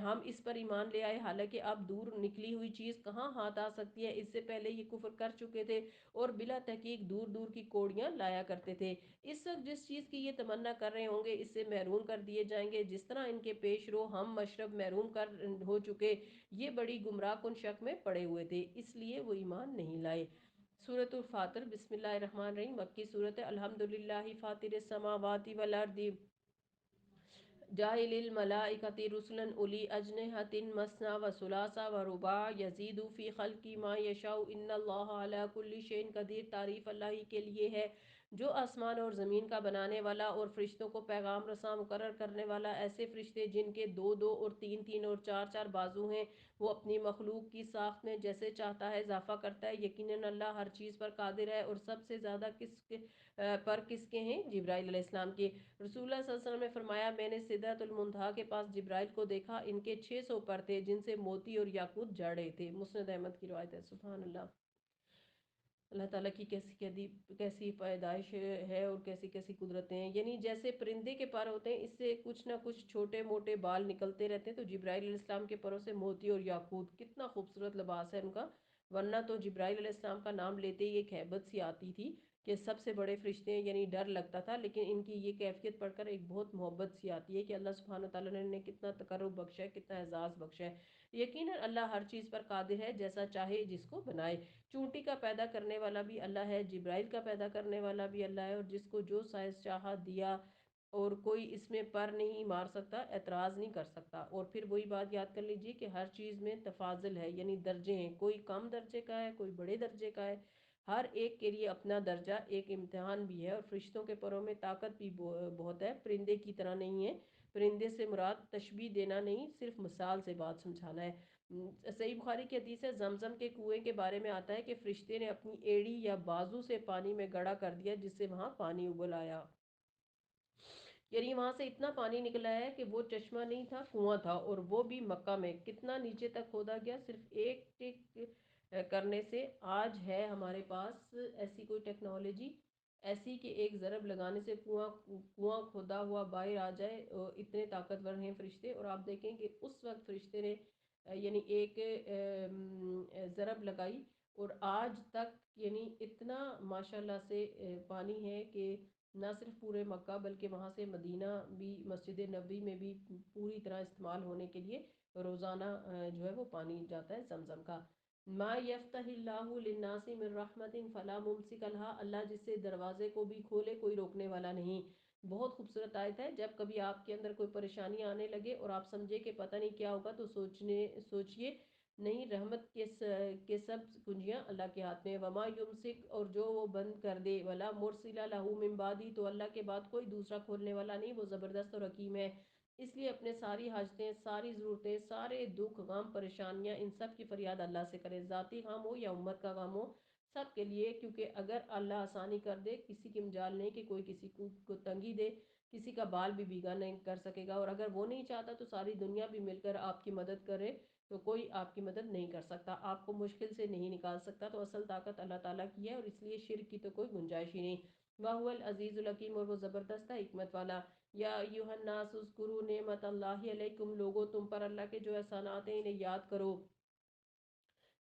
Speaker 1: ہم اس پر ایمان لے آئے حالانکہ اب دور نکلی ہوئی چیز کہاں ہاتھ آ سکتی ہے، اس سے پہلے یہ کفر کر چکے تھے اور بلا تحقیق دور دور کی کوڑیاں لایا کرتے تھے۔ اس وقت جس چیز کی یہ تمنا کر رہے ہوں گے اس سے محروم کر دیے جائیں گے، جس طرح ان کے پیش رو ہم مشرب محروم کر ہو چکے۔ یہ بڑی گمراہ کن شک میں پڑے ہوئے تھے اس لیے وہ ایمان نہیں لائے۔ سورۃ الفاطر، بسم اللہ الرحمن الرحیم، مکی سورت ہے۔ الحمدللہ فاطر السماوات والارض جاعل الملائکۃ رسلا اولی اجنحۃ مثنی وثلاث ورباع یزید فی خلق ما یشاء ان اللہ علی کل شیء قدیر۔ تعریف اللہ ہی کے لیے ہے جو آسمان اور زمین کا بنانے والا اور فرشتوں کو پیغام رساں مقرر کرنے والا۔ ایسے فرشتے جن کے دو دو اور تین تین اور چار چار بازو ہیں، وہ اپنی مخلوق کی ساخت میں جیسے چاہتا ہے اضافہ کرتا ہے۔ یقیناً اللہ ہر چیز پر قادر ہے۔ اور سب سے زیادہ کس کے ہیں؟ جبرائیل علیہ السلام کے۔ رسول اللہ صلی اللہ علیہ وسلم نے فرمایا میں نے سدرۃ المنتہا کے پاس جبرائیل کو دیکھا، ان کے 600 پر تھے جن سے موتی اور یاقوت جڑے تھے۔ مسند احمد کی روایت ہے۔ سبحان اللہ، اللہ تعالیٰ کی کیسی پیدائش ہے اور کیسی کیسی قدرتیں ہیں، یعنی جیسے پرندے کے پر ہوتے ہیں اس سے کچھ نہ کچھ چھوٹے موٹے بال نکلتے رہتے ہیں، تو جبرائیل علیہ السلام کے پروں سے موتی اور یاقوت، کتنا خوبصورت لباس ہے ان کا، ورنہ تو جبرائیل علیہ السلام کا نام لیتے ہی ایک ہیبت سی آتی تھی کہ سب سے بڑے فرشتے ہیں، یعنی ڈر لگتا تھا، لیکن ان کی یہ کیفیت پڑھ کر ایک بہت محبت سی آتی ہے کہ اللہ سبحانہ تعالیٰ نے انہیں کتنا تقرب بخشا ہے، کتنا اعزاز بخشا ہے۔ یقیناً اللہ ہر چیز پر قادر ہے، جیسا چاہے جس کو بنائے۔ چونٹی کا پیدا کرنے والا بھی اللہ ہے، جبرائیل کا پیدا کرنے والا بھی اللہ ہے، اور جس کو جو سائز چاہا دیا اور کوئی اس میں پر نہیں مار سکتا، اعتراض نہیں کر سکتا۔ اور پھر وہی بات یاد کر لیجئے کہ ہر چیز میں تفاضل ہے، یعنی درجے ہیں، کوئی کم درجے کا ہے، کوئی بڑے درجے کا ہے، ہر ایک کے لیے اپنا درجہ ایک امتحان بھی ہے۔ اور فرشتوں کے پروں میں طاقت بھی بہت ہے، پرندے کی طرح نہیں ہے۔ پرندے سے مراد تشبیہ دینا نہیں، صرف مثال سے بات سمجھانا ہے۔ صحیح بخاری کی حدیث ہے، زمزم کے کنویں کے بارے میں آتا ہے کہ فرشتے نے اپنی ایڑی یا بازو سے پانی میں گڑا کر دیا، جس سے وہاں پانی ابل آیا۔ یعنی وہاں سے اتنا پانی نکلا ہے کہ وہ چشمہ نہیں تھا، کنواں تھا، اور وہ بھی مکہ میں۔ کتنا نیچے تک کھودا گیا صرف ایک ٹک کرنے سے۔ آج ہے ہمارے پاس ایسی کوئی ٹیکنالوجی، ایسی کہ ایک ضرب لگانے سے کنواں کنواں کھودا ہوا باہر آ جائے، اتنے طاقتور ہیں فرشتے۔ اور آپ دیکھیں کہ اس وقت فرشتے نے یعنی ایک ضرب لگائی، اور آج تک یعنی اتنا ماشاءاللہ سے پانی ہے کہ نہ صرف پورے مکہ بلکہ وہاں سے مدینہ بھی، مسجد نبوی میں بھی پوری طرح استعمال ہونے کے لیے روزانہ جو ہے وہ پانی جاتا ہے زمزم کا۔ ما یفتح اللہ للناس من رحمت فلا ممسک لها، اللہ جس سے دروازے کو بھی کھولے کوئی روکنے والا نہیں۔ بہت خوبصورت آیت ہے۔ جب کبھی آپ کے اندر کوئی پریشانی آنے لگے اور آپ سمجھے کہ پتہ نہیں کیا ہوگا، تو سوچئے نہیں، رحمت کے سب کنجیاں اللہ کے ہاتھ میں۔ وما یمسک، اور جو وہ بند کر دے، ولا مرسل لہ من بعدی، تو اللہ کے بعد کوئی دوسرا کھولنے والا نہیں، وہ زبردست اور حکیم ہے۔ اس لیے اپنے ساری حاجتیں، ساری ضرورتیں، سارے دکھ غم پریشانیاں، ان سب کی فریاد اللہ سے کریں، ذاتی غم ہو یا امت کا غم ہو، سب کے لیے۔ کیونکہ اگر اللہ آسانی کر دے، کسی کی مجال نہیں کہ کوئی کسی کو تنگی دے، کسی کا بال بھی بھیگا نہیں کر سکے گا۔ اور اگر وہ نہیں چاہتا تو ساری دنیا بھی مل کر آپ کی مدد کرے تو کوئی آپ کی مدد نہیں کر سکتا، آپ کو مشکل سے نہیں نکال سکتا۔ تو اصل طاقت اللہ تعالیٰ کی ہے، اور اس لیے شرک کی تو کوئی گنجائش ہی نہیں۔ وَهُوَ الْعَزِيزُ الْحَكِيمُ، اور وہ زبردست ہے، حکمت والا۔ یا ایھا الناس اذکروا نعمت اللہ علیکم، لوگوں تم پر اللہ کے جو احسانات ہیں انہیں یاد کرو،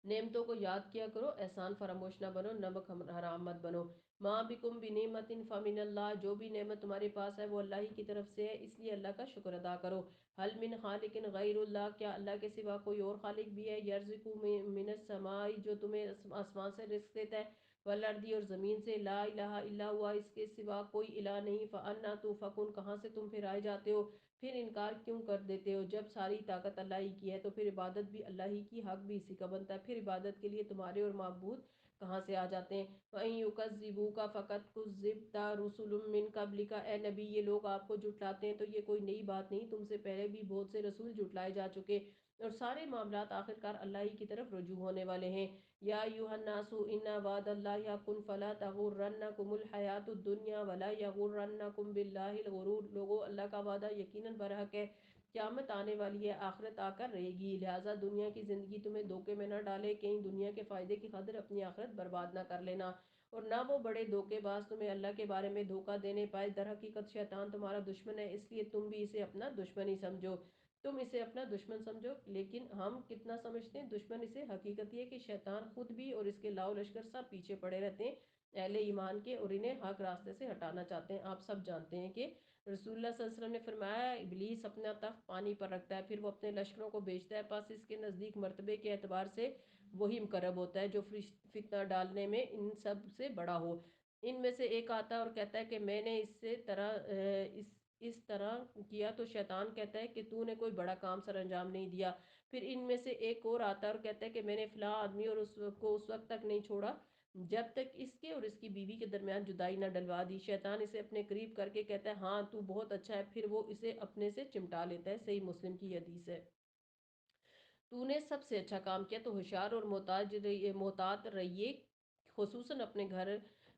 Speaker 1: نعمتوں کو یاد کیا کرو، احسان فراموش نہ بنو، نمک حرام مت بنو۔ ما بکم بنعمت فمن اللہ، جو بھی نعمت تمہارے پاس ہے وہ اللہ ہی کی طرف سے ہے، اس لیے اللہ کا شکر ادا کرو۔ حل من خالق غیر اللہ، کیا اللہ کے سوا کوئی اور خالق بھی ہے؟ یرزق من السماء، جو تمہیں آسمان سے رزق دیتا ہے، والارض، اور زمین سے، لا الہ الا ہوا، اس کے سوا کوئی الہ نہیں، فانا تؤفکون، کہاں سے تم پھر آئے جاتے ہو، پھر انکار کیوں کر دیتے ہو؟ جب ساری طاقت اللہ ہی کی ہے تو پھر عبادت بھی اللہ ہی کی، حق بھی اسی کا بنتا ہے، پھر عبادت کے لیے تمہارے اور معبود کہاں سے آ جاتے ہیں؟ وَإِن يُكَذِّبُوكَ فَقَدْ كُذِّبْتَ رُسُلٌ مِّن قَبْلِكَ، اے نبی یہ لوگ آپ کو جھٹلاتے ہیں تو یہ کوئی نئی بات نہیں، تم سے پہلے بھی بہت سے رسول جھٹلائے جا چکے، اور سارے معاملات آخر کار اللہ ہی کی طرف رجوع ہونے والے ہیں۔ یا ایھا الناس ان وعد اللہ حق فلا تغرنکم الحیات الدنیا ولا یغرنکم باللہ الغرور، لوگو اللہ کا وعدہ یقیناً برحق ہے، قیامت آنے والی ہے، آخرت آ کر رہے گی، لہٰذا دنیا کی زندگی تمہیں دھوکے میں نہ ڈالے، کہیں دنیا کے فائدے کی خاطر اپنی آخرت برباد نہ کر لینا، اور نہ وہ بڑے دھوکے باز تمہیں اللہ کے بارے میں دھوکہ دینے پائے۔ در حقیقت شیطان تمہارا دشمن ہے، اس لیے تم بھی اسے اپنا دشمن ہی سمجھو، تم اسے اپنا دشمن سمجھو۔ لیکن ہم کتنا سمجھتے ہیں دشمن اسے؟ حقیقت یہ کہ شیطان خود بھی اور اس کے لاؤ لشکر سب پیچھے پڑے رہتے ہیں اہل ایمان کے، اور انہیں حق راستے سے ہٹانا چاہتے ہیں۔ آپ سب جانتے ہیں کہ رسول اللہ صلی اللہ علیہ وسلم نے فرمایا، ابلیس اپنا تخت پانی پر رکھتا ہے، پھر وہ اپنے لشکروں کو بھیجتا ہے، پس اس کے نزدیک مرتبے کے اعتبار سے وہی مقرب ہوتا ہے جو فتنہ ڈالنے میں ان سب سے بڑا ہو۔ ان میں سے ایک آتا ہے اور کہتا ہے کہ میں نے اس طرح کیا، تو شیطان کہتا ہے کہ تو نے کوئی بڑا کام سر انجام نہیں دیا۔ پھر ان میں سے ایک اور آتا ہے اور کہتا ہے کہ میں نے فلاں آدمی اور اس کو اس وقت تک نہیں چھوڑا جب تک اس کے اور اس کی بیوی کے درمیان جدائی نہ ڈلوا دی۔ شیطان اسے اپنے قریب کر کے کہتا ہے ہاں تو بہت اچھا ہے، پھر وہ اسے اپنے سے چمٹا لیتا ہے۔ صحیح مسلم کی حدیث ہے۔ تو نے سب سے اچھا کام کیا، تو ہوشیار اور محتاط رہیے، خصوصاً اپنے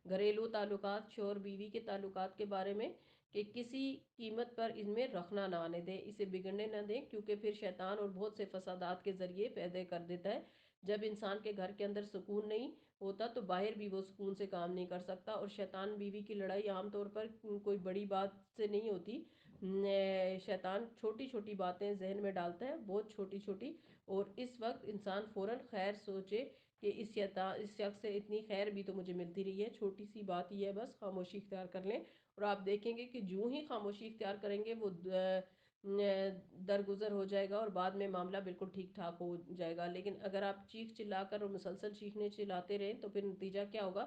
Speaker 1: گھریلو تعلقات، شوہر بیوی کے تعلقات کے بارے میں، کہ کسی قیمت پر ان میں رخنا نہ آنے دیں، اسے بگڑنے نہ دیں، کیونکہ پھر شیطان اور بہت سے فسادات کے ذریعے پیدا کر دیتا ہے۔ جب انسان کے گھر کے اندر سکون نہیں ہوتا تو باہر بھی وہ سکون سے کام نہیں کر سکتا۔ اور شیطان بیوی کی لڑائی عام طور پر کوئی بڑی بات سے نہیں ہوتی، شیطان چھوٹی چھوٹی باتیں ذہن میں ڈالتا ہے، بہت چھوٹی چھوٹی، اور اس وقت انسان فوراً خیر سوچے کہ اس شخص سے اتنی خیر بھی تو مجھے ملتی رہی ہے، چھوٹی سی بات ہی ہے، بس خاموشی اختیار کر لیں، اور آپ دیکھیں گے کہ جو ہی خاموشی اختیار کریں گے وہ درگزر ہو جائے گا، اور بعد میں معاملہ بالکل ٹھیک ٹھاک ہو جائے گا۔ لیکن اگر آپ چیخ چلا کر اور مسلسل چیخنے چلاتے رہیں تو پھر نتیجہ کیا ہوگا؟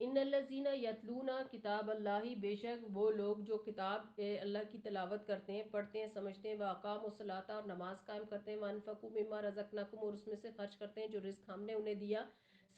Speaker 1: ان الذین یتلون کتاب اللہ، بے شک وہ لوگ جو کتاب اللہ کی تلاوت کرتے ہیں، پڑھتے ہیں، سمجھتے ہیں، واقاموا الصلاۃ اور نماز قائم کرتے ہیں، وانفقوا مما رزقناکم اور اس میں سے خرچ کرتے ہیں جو رزق ہم نے انہیں دیا،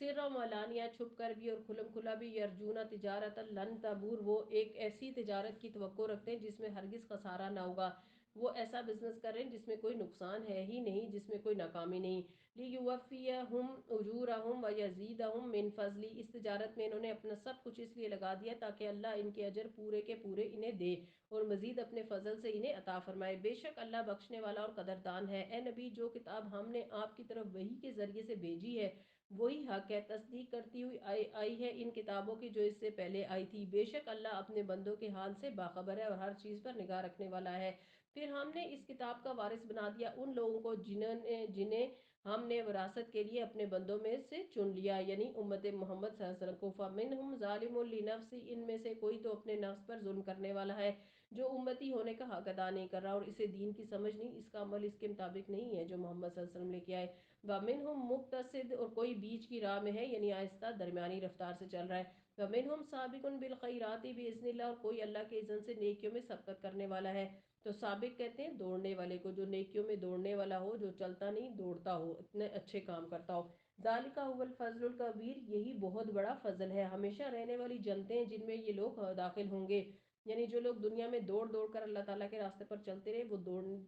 Speaker 1: سرا و علانیہ چھپ کر بھی اور کھلم کھلا بھی، یرجون تجارت لن تبور وہ ایک ایسی تجارت کی توقع رکھتے ہیں جس میں ہرگز خسارہ نہ ہوگا، وہ ایسا بزنس کر رہے ہیں جس میں کوئی نقصان ہے ہی نہیں، جس میں کوئی ناکامی نہیں، لیوفیہم اجورہم ویزیدہم من فضلی، اس تجارت میں انہوں نے اپنا سب کچھ اس لیے لگا دیا تاکہ اللہ ان کے اجر پورے کے پورے انہیں دے اور مزید اپنے فضل سے انہیں عطا فرمائے، بے شک اللہ بخشنے والا اور قدردان ہے۔ اے نبی، جو کتاب ہم نے آپ کی طرف وحی کے ذریعے سے بھیجی ہے وہی حق ہے، تصدیق کرتی ہوئی آئی ہے ان کتابوں کی جو اس سے پہلے آئی تھی، بے شک اللہ اپنے بندوں کے حال سے باخبر ہے اور ہر چیز پر نگاہ رکھنے والا ہے۔ پھر ہم نے اس کتاب کا وارث بنا دیا ان لوگوں کو جنہیں ہم نے وراثت کے لیے اپنے بندوں میں سے چن لیا، یعنی امت محمد صلی اللہ علیہ وسلم کو، فَمِنْهُمْ ظَالِمٌ لِنَفْسِهِ، ان میں سے کوئی تو اپنے نفس پر ظلم کرنے والا ہے جو امتی ہونے کا حق ادا نہیں کر رہا اور اسے دین کی سمجھ نہیں، اس کا عمل اس کے مطابق نہیں ہے جو محمد صلی اللہ علیہ وسلم لے کے آئے، وَمِنْهُمْ مُقْتَصِدٌ اور کوئی بیچ کی راہ میں ہے یعنی آہستہ درمیانی رفتار سے چل رہا ہے، وَمِنْهُمْ سَابِقٌ بِالْخَيْرَاتِ بِإِذْنِ اللَّهِ اور کوئی اللہ کے اذن سے نیکیوں میں سبقت کرنے والا ہے، تو سابق کہتے ہیں دوڑنے والے کو، جو نیکیوں میں دوڑنے والا ہو، جو چلتا نہیں دوڑتا ہو، اتنے اچھے کام کرتا ہو، ذالک هو الفضل الکبیر، یہی بہت بڑا فضل ہے، ہمیشہ رہنے والی جنتیں جن میں یہ لوگ داخل ہوں گے، یعنی جو لوگ دنیا میں دوڑ دوڑ کر اللہ تعالیٰ کے راستے پر چلتے رہے وہ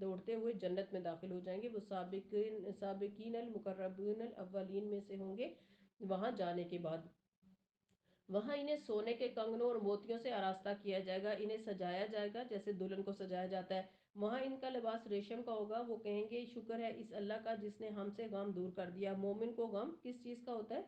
Speaker 1: دوڑتے ہوئے جنت میں داخل ہو جائیں گے، وہ سابقین المقربین الاولین میں سے ہوں گے، وہاں جانے کے بعد وہاں انہیں سونے کے کنگنوں اور موتیوں سے آراستہ کیا جائے گا، انہیں سجایا جائے گا جیسے دلہن کو سجایا جاتا ہے، وہاں ان کا لباس ریشم کا ہوگا، وہ کہیں گے شکر ہے اس اللہ کا جس نے ہم سے غم دور کر دیا۔ مومن کو غم کس چیز کا ہوتا ہے؟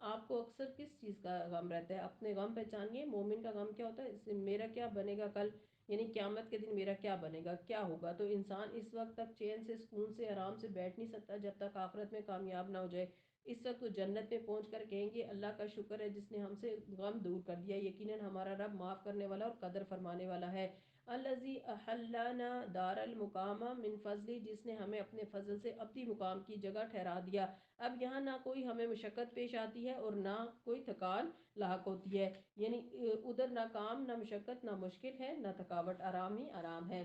Speaker 1: آپ کو اکثر کس چیز کا غم رہتا ہے؟ اپنے غم پہچانیے، مومن کا غم کیا ہوتا ہے؟ میرا کیا بنے گا کل، یعنی قیامت کے دن میرا کیا بنے گا، کیا ہوگا، تو انسان اس وقت تک چین سے سکون سے آرام سے بیٹھ نہیں سکتا جب تک آخرت میں کامیاب نہ ہو جائے، اس وقت وہ جنت میں پہنچ کر کہیں گے اللہ کا شکر ہے جس نے ہم سے غم دور کر دیا، یقیناً ہمارا رب معاف کرنے والا اور قدر فرمانے والا ہے، الذی احلنا دار المقام من فضلی، جس نے ہمیں اپنے فضل سے اپنی مقام کی جگہ ٹھہرا دیا، اب یہاں نہ کوئی ہمیں مشقت پیش آتی ہے اور نہ کوئی تھکان لاحق ہوتی ہے، یعنی ادھر نہ کام نہ مشقت نہ مشکل ہے نہ تھکاوٹ، آرام ہی آرام ہے،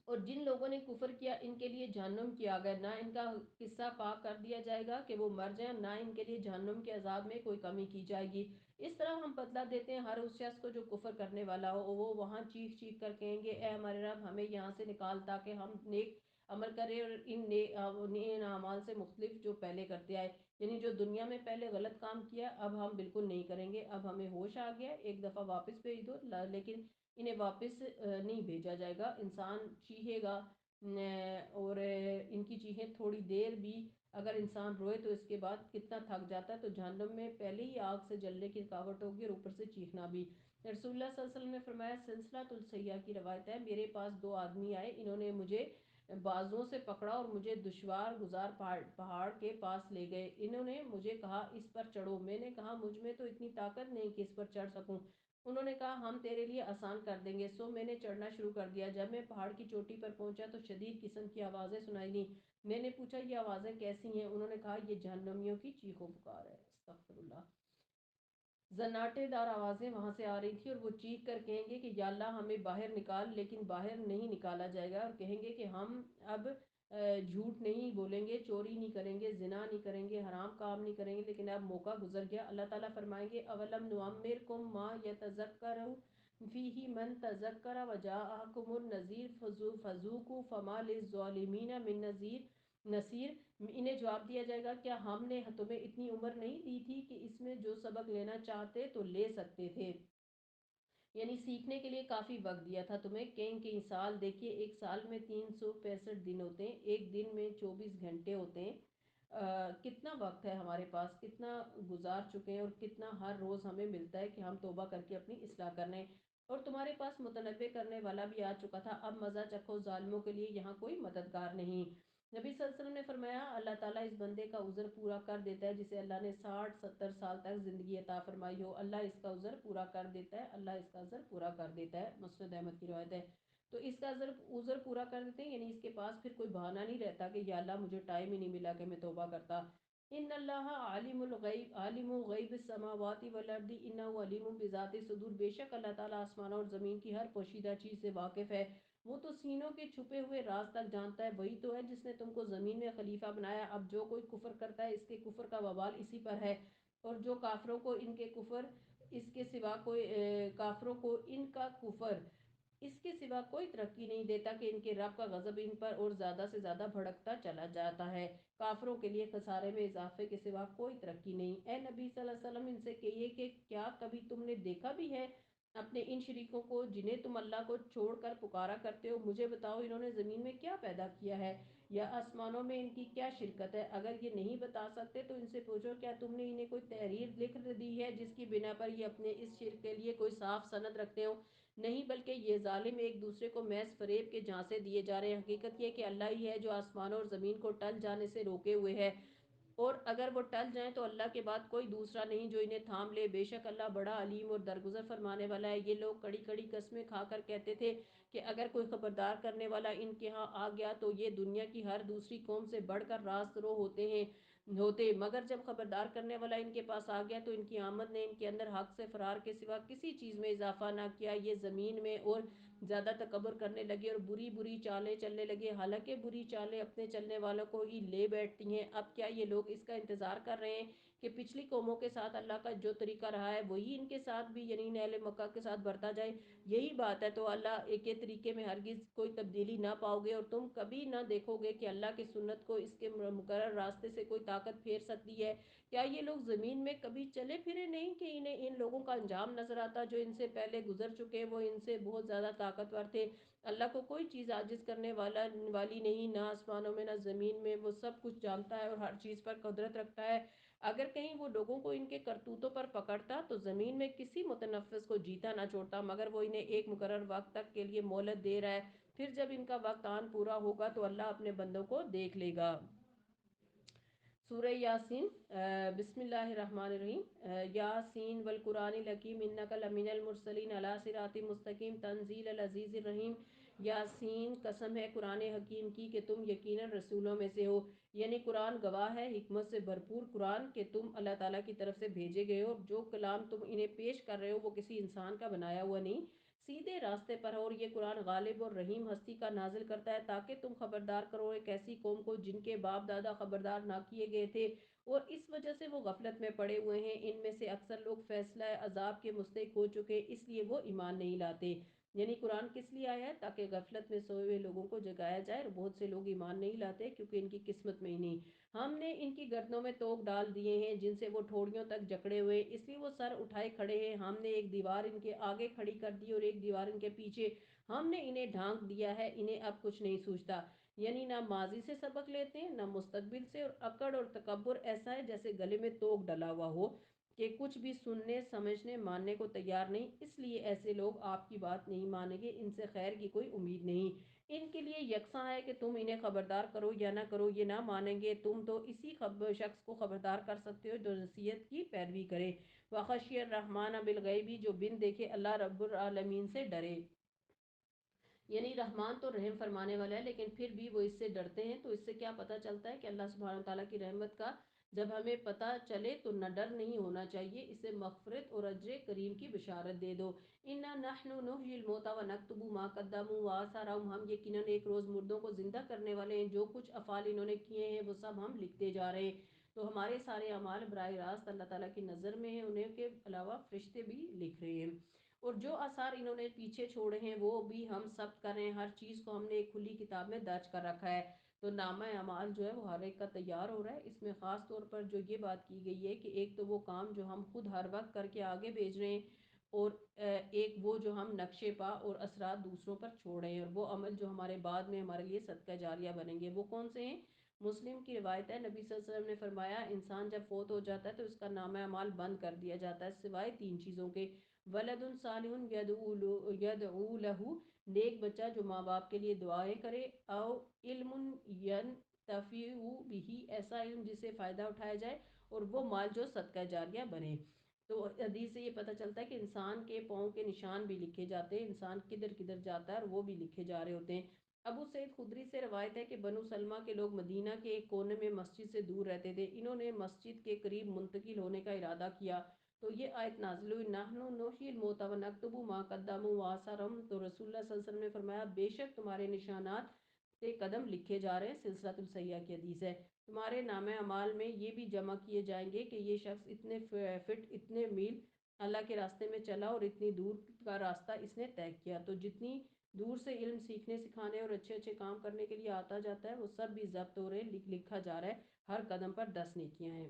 Speaker 1: اور جن لوگوں نے کفر کیا ان کے لیے جہنم کی آگ ہے، نہ ان کا قصہ پاک کر دیا جائے گا کہ وہ مر جائیں، نہ ان کے لیے جہنم کے عذاب میں کوئی کمی کی جائے گی، اس طرح ہم بدلہ دیتے ہیں ہر اس شخص کو جو کفر کرنے والا ہو، وہ وہاں چیخ چیخ کر کہیں گے اے ہمارے رب ہمیں یہاں سے نکال تاکہ ہم نیک عمل کریں اور ان اعمال سے مختلف جو پہلے کرتے آئے، یعنی جو دنیا میں پہلے غلط کام کیا اب ہم بالکل نہیں کریں گے، اب ہمیں ہوش آ گیا ایک دفعہ واپس بھیج دو، لیکن انہیں واپس نہیں بھیجا جائے گا، انسان چیخے گا اور ان کی چیخیں تھوڑی دیر بھی اگر انسان روئے تو اس کے بعد کتنا تھک جاتا ہے، تو جہنم میں پہلے ہی آگ سے جلنے کی رکاوٹ ہوگی اور اوپر سے چیخنا بھی، رسول اللہ صلی اللہ علیہ وسلم نے فرمایا، سلسلہ السیاح کی روایت ہے، میرے پاس دو آدمی آئے، انہوں نے مجھے بازوں سے پکڑا اور مجھے دشوار گزار پہاڑ کے پاس لے گئے، انہوں نے مجھے کہا اس پر چڑھو، میں نے کہا مجھ میں تو اتنی طاقت نہیں کہ اس پر چڑھ سکوں، انہوں نے کہا ہم تیرے لیے آسان کر دیں گے، سو میں نے چڑھنا شروع کر دیا، جب میں پہاڑ کی چوٹی پر پہنچا تو شدید قسم کی آوازیں سنائی دیں، میں نے پوچھا یہ آوازیں کیسی ہیں، انہوں نے کہا یہ جہنمیوں کی چیخ و پکار ہے، استغفر اللہ، زناٹے دار آوازیں وہاں سے آ رہی تھی اور وہ چیخ کر کہیں گے کہ یا اللہ ہمیں باہر نکال، لیکن باہر نہیں نکالا جائے گا، اور کہیں گے کہ ہم اب جھوٹ نہیں بولیں گے، چوری نہیں کریں گے، زنا نہیں کریں گے، حرام کام نہیں کریں گے، لیکن اب موقع گزر گیا، اللہ تعالیٰ فرمائیں گے اولم نعمرکم ما یتذکر فیہ من تذکر وجاءکم النذیر فذوقوا فما للظالمین من نصیر، انہیں جواب دیا جائے گا کیا ہم نے تمہیں اتنی عمر نہیں دی تھی کہ اس میں جو سبق لینا چاہتے تو لے سکتے تھے، یعنی سیکھنے کے لیے کافی وقت دیا تھا تمہیں، کئی سال، دیکھیے ایک سال میں 365 دن ہوتے ہیں، ایک دن میں 24 گھنٹے ہوتے ہیں، کتنا وقت ہے ہمارے پاس، کتنا گزار چکے ہیں اور کتنا ہر روز ہمیں ملتا ہے کہ ہم توبہ کر کے اپنی اصلاح کرنے، اور تمہارے پاس متنبع کرنے والا بھی آ چکا تھا، اب مزہ چکھو، ظالموں کے لیے یہاں کوئی مددگار نہیں، نبی صلی اللہ علیہ وسلم نے فرمایا اللہ تعالیٰ اس بندے کا عذر پورا کر دیتا ہے جسے اللہ نے 60-70 سال تک زندگی عطا فرمائی ہو، اللہ اس کا عذر پورا کر دیتا ہے، اللہ اس کا عذر پورا کر دیتا ہے، مسند احمد کی روایت ہے، تو اس کا عذر پورا کر دیتے ہیں، یعنی اس کے پاس پھر کوئی بہانہ نہیں رہتا کہ یا اللہ مجھے ٹائم ہی نہیں ملا کہ میں توبہ کرتا، ان اللہ عالم غیب السماوات والارض انہ علیم بذات صدور، بے شک اللہ تعالیٰ آسمانوں اور زمین کی ہر پوشیدہ چیز سے واقف ہے، وہ تو سینوں کے چھپے ہوئے راز تک جانتا ہے، وہی تو ہے جس نے تم کو زمین میں خلیفہ بنایا۔ اب جو کوئی کفر کرتا ہے اس کے کفر کا وبال اسی پر ہے، اور جو کافروں کو ان کے کفر اس کے سوا کوئی کافروں کو ان کا کفر اس کے سوا کوئی ترقی نہیں دیتا کہ ان کے رب کا غضب ان پر اور زیادہ سے زیادہ بھڑکتا چلا جاتا ہے۔ کافروں کے لیے خسارے میں اضافے کے سوا کوئی ترقی نہیں۔ اے نبی صلی اللہ علیہ وسلم، ان سے کہیے کہ کیا کبھی تم نے دیکھا بھی ہے اپنے ان شریکوں کو جنہیں تم اللہ کو چھوڑ کر پکارا کرتے ہو؟ مجھے بتاؤ انہوں نے زمین میں کیا پیدا کیا ہے یا آسمانوں میں ان کی کیا شرکت ہے؟ اگر یہ نہیں بتا سکتے تو ان سے پوچھو کیا تم نے انہیں کوئی تحریر لکھ دی ہے جس کی بنا پر یہ اپنے اس شرک کے لیے کوئی صاف سند رکھتے ہو؟ نہیں، بلکہ یہ ظالم ایک دوسرے کو محض فریب کے جھانسے دیے جا رہے ہیں۔ حقیقت یہ کہ اللہ ہی ہے جو آسمانوں اور زمین کو ٹل جانے سے روکے ہوئے ہے، اور اگر وہ ٹل جائیں تو اللہ کے بعد کوئی دوسرا نہیں جو انہیں تھام لے۔ بے شک اللہ بڑا علیم اور درگزر فرمانے والا ہے۔ یہ لوگ کڑی کڑی قسمیں کھا کر کہتے تھے کہ اگر کوئی خبردار کرنے والا ان کے ہاں آ گیا تو یہ دنیا کی ہر دوسری قوم سے بڑھ کر راست رو ہوتے، مگر جب خبردار کرنے والا ان کے پاس آ گیا تو ان کی آمد نے ان کے اندر حق سے فرار کے سوا کسی چیز میں اضافہ نہ کیا۔ یہ زمین میں اور زیادہ تکبر کرنے لگے اور بری بری چالیں چلنے لگے، حالانکہ بری چالیں اپنے چلنے والوں کو ہی لے بیٹھتی ہیں۔ اب کیا یہ لوگ اس کا انتظار کر رہے ہیں کہ پچھلی قوموں کے ساتھ اللہ کا جو طریقہ رہا ہے وہی ان کے ساتھ بھی یعنی اہل مکہ کے ساتھ برتا جائے؟ یہی بات ہے تو اللہ ایک کے طریقے میں ہرگز کوئی تبدیلی نہ پاؤ گے، اور تم کبھی نہ دیکھو گے کہ اللہ کی سنت کو اس کے مقرر راستے سے کوئی طاقت پھیر سکتی ہے۔ کیا یہ لوگ زمین میں کبھی چلے پھرے نہیں کہ انہیں ان لوگوں کا انجام نظر آتا جو ان سے پہلے گزر چکے؟ وہ ان سے بہت زیادہ طاقتور تھے، اللہ کو کوئی چیز عاجز کرنے والی نہیں، نہ آسمانوں میں نہ زمین میں، وہ سب کچھ جانتا ہے اور ہر چیز پر قدرت رکھتا ہے۔ اگر کہیں وہ لوگوں کو ان کے کرتوتوں پر پکڑتا تو زمین میں کسی متنفس کو جیتا نہ چھوڑتا، مگر وہ انہیں ایک مقرر وقت تک کے لیے مہلت دے رہا ہے، پھر جب ان کا وقت آن پورا ہوگا تو اللہ اپنے بندوں کو دیکھ لے گا۔ سورہ یاسین، بسم اللہ الرحمن الرحیم۔ یاسین والقرآن الحکیم انک لمن المرسلین علی صراط مستقیم تنزیل العزیز الرحیم۔ یاسین، قسم ہے قرآن حکیم کی کہ تم یقیناً رسولوں میں سے ہو، یعنی قرآن گواہ ہے حکمت سے بھرپور قرآن کہ تم اللہ تعالیٰ کی طرف سے بھیجے گئے ہو، جو کلام تم انہیں پیش کر رہے ہو وہ کسی انسان کا بنایا ہوا نہیں، سیدھے راستے پر ہے، اور یہ قرآن غالب اور رحیم ہستی کا نازل کرتا ہے تاکہ تم خبردار کرو ایک ایسی قوم کو جن کے باپ دادا خبردار نہ کیے گئے تھے اور اس وجہ سے وہ غفلت میں پڑے ہوئے ہیں۔ ان میں سے اکثر لوگ فیصلہ عذاب کے مستحق ہو چکے، اس لیے وہ ایمان نہیں لاتے۔ یعنی قرآن کس لیے آیا ہے؟ تاکہ غفلت میں سوئے ہوئے لوگوں کو جگایا جائے، اور بہت سے لوگ ایمان نہیں لاتے کیونکہ ان کی قسمت میں ہی نہیں۔ ہم نے ان کی گردنوں میں توق ڈال دیے ہیں جن سے وہ ٹھوڑیوں تک جکڑے ہوئے، اس لیے وہ سر اٹھائے کھڑے ہیں۔ ہم نے ایک دیوار ان کے آگے کھڑی کر دی اور ایک دیوار ان کے پیچھے، ہم نے انہیں ڈھانک دیا ہے، انہیں اب کچھ نہیں سوچتا۔ یعنی نہ ماضی سے سبق لیتے ہیں نہ مستقبل سے، اور اکڑ اور تکبر ایسا ہے جیسے گلے میں توق ڈلا ہوا ہو کہ کچھ بھی سننے سمجھنے ماننے کو تیار نہیں، اس لیے ایسے لوگ آپ کی بات نہیں مانیں گے، ان سے خیر کی کوئی امید نہیں۔ ان کے لیے یکساں ہے کہ تم انہیں خبردار کرو یا نہ کرو، یہ نہ مانیں گے۔ تم تو اسی شخص کو خبردار کر سکتے ہو جو نصیحت کی پیروی کرے۔ وَخَشِيَ الرَّحْمَنَ بِالْغَیبِ، جو بن دیکھے اللہ رب العالمین سے ڈرے۔ یعنی رحمان تو رحم فرمانے والا ہے، لیکن پھر بھی وہ اس سے ڈرتے ہیں، تو اس سے کیا پتہ چلتا ہے کہ اللہ سبحانہ تعالیٰ کی رحمت کا جب ہمیں پتہ چلے تو نہ ڈر نہیں ہونا چاہیے، اسے مغفرت اور اجر کریم کی بشارت دے دو۔ اِنَّا نَحْنُ نُحْيِي الْمَوْتَىٰ وَنَكْتُبُ مَا قَدَّمُوا وَآثَارَهُمْ، ہم یقیناً ایک روز مردوں کو زندہ کرنے والے ہیں، جو کچھ افعال انہوں نے کیے ہیں وہ سب ہم لکھتے جا رہے ہیں۔ تو ہمارے سارے اعمال براہ راست اللہ تعالیٰ کی نظر میں ہیں، انہیں کے علاوہ فرشتے بھی لکھ رہے ہیں، اور جو آثار انہوں نے پیچھے چھوڑے ہیں وہ بھی ہم ثبت کر رہے ہیں، ہر چیز کو ہم نے ایک کھلی کتاب میں درج کر رکھا ہے۔ تو نامہ اعمال جو ہے وہ ہر ایک کا تیار ہو رہا ہے۔ اس میں خاص طور پر جو یہ بات کی گئی ہے کہ ایک تو وہ کام جو ہم خود ہر وقت کر کے آگے بھیج رہے ہیں، اور ایک وہ جو ہم نقشے پا اور اثرات دوسروں پر چھوڑ رہے ہیں، اور وہ عمل جو ہمارے بعد میں ہمارے لیے صدقہ جاریہ بنیں گے، وہ کون سے ہیں؟ مسلم کی روایت ہے، نبی صلی اللہ علیہ وسلم نے فرمایا انسان جب فوت ہو جاتا ہے تو اس کا نامہ اعمال بند کر دیا جاتا ہے سوائے تین چیزوں کے: ولد صالح یدعو لہ، نیک بچہ جو ماں باپ کے لیے دعائیں کرے، او علم ینتفع بہ، ایسا علم جس سے فائدہ اٹھایا جائے، اور وہ مال جو صدقہ جاریہ بنے۔ تو حدیث سے یہ پتہ چلتا ہے کہ انسان کے پاؤں کے نشان بھی لکھے جاتے ہیں، انسان کدھر کدھر جاتا ہے اور وہ بھی لکھے جا رہے ہوتے ہیں۔ ابو سعید خدری سے روایت ہے کہ بنو سلمہ کے لوگ مدینہ کے ایک کونے میں مسجد سے دور رہتے تھے. انہوں نے مسجد کے قریب منتقل ہونے کا ارادہ کیا تو یہ آیت نازل ہوئی، نحن نحیی الموتى ونکتب ما قدموا وآثارهم. تو رسول اللہ صلی اللہ علیہ وسلم نے فرمایا بے شک تمہارے نشانات سے قدم لکھے جا رہے ہیں. سلسلۃ الصحیحہ کی حدیث ہے. تمہارے نام اعمال میں یہ بھی جمع کیے جائیں گے کہ یہ شخص اتنے فٹ اتنے میل اللہ کے راستے میں چلا اور اتنی دور کا راستہ اس نے طے کیا. تو جتنی دور سے علم سیکھنے سکھانے اور اچھے اچھے کام کرنے کے لیے آتا جاتا ہے وہ سب بھی ضبط ہو رہے ہیں، لکھا جا رہا ہے. ہر قدم پر 10 نیکیاں ہیں.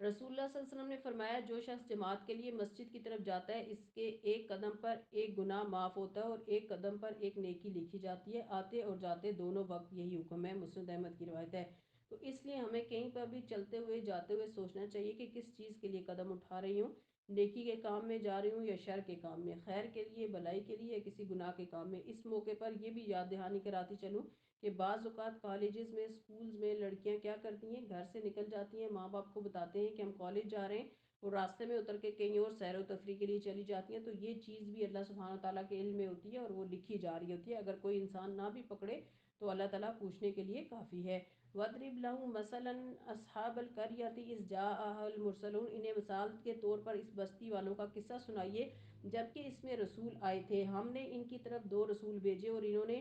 Speaker 1: رسول اللہ صلی اللہ علیہ وسلم نے فرمایا جو شخص جماعت کے لیے مسجد کی طرف جاتا ہے اس کے ایک قدم پر ایک گناہ معاف ہوتا ہے اور ایک قدم پر ایک نیکی لکھی جاتی ہے. آتے اور جاتے دونوں وقت یہی حکم ہے. مسند احمد کی روایت ہے. تو اس لیے ہمیں کہیں پر بھی چلتے ہوئے جاتے ہوئے سوچنا چاہیے کہ کس چیز کے لیے قدم اٹھا رہی ہوں. نیکی کے کام میں جا رہی ہوں یا شر کے کام میں، خیر کے لیے، بھلائی کے لیے یا کسی گناہ کے کام میں. اس موقع پر یہ بھی یاد دہانی کراتی چلوں کہ بعض اوقات کالجز میں اسکولز میں لڑکیاں کیا کرتی ہیں، گھر سے نکل جاتی ہیں، ماں باپ کو بتاتے ہیں کہ ہم کالج جا رہے ہیں اور راستے میں اتر کے کہیں اور سیر و تفریح کے لیے چلی جاتی ہیں. تو یہ چیز بھی اللہ سبحانہ تعالیٰ کے علم میں ہوتی ہے اور وہ لکھی جا رہی ہوتی ہے. اگر کوئی انسان نہ بھی پکڑے تو اللہ تعالیٰ پوچھنے کے لیے کافی ہے. وَاضْرِبْ لَهُم مَثَلًا أَصْحَابَ الْقَرْيَةِ إِذْ جَاءَهَا الْمُرْسَلُونَ. انہیں مثال کے طور پر اس بستی والوں کا قصہ سنائیے جبکہ اس میں رسول آئے تھے. ہم نے ان کی طرف 2 رسول بھیجے اور انہوں نے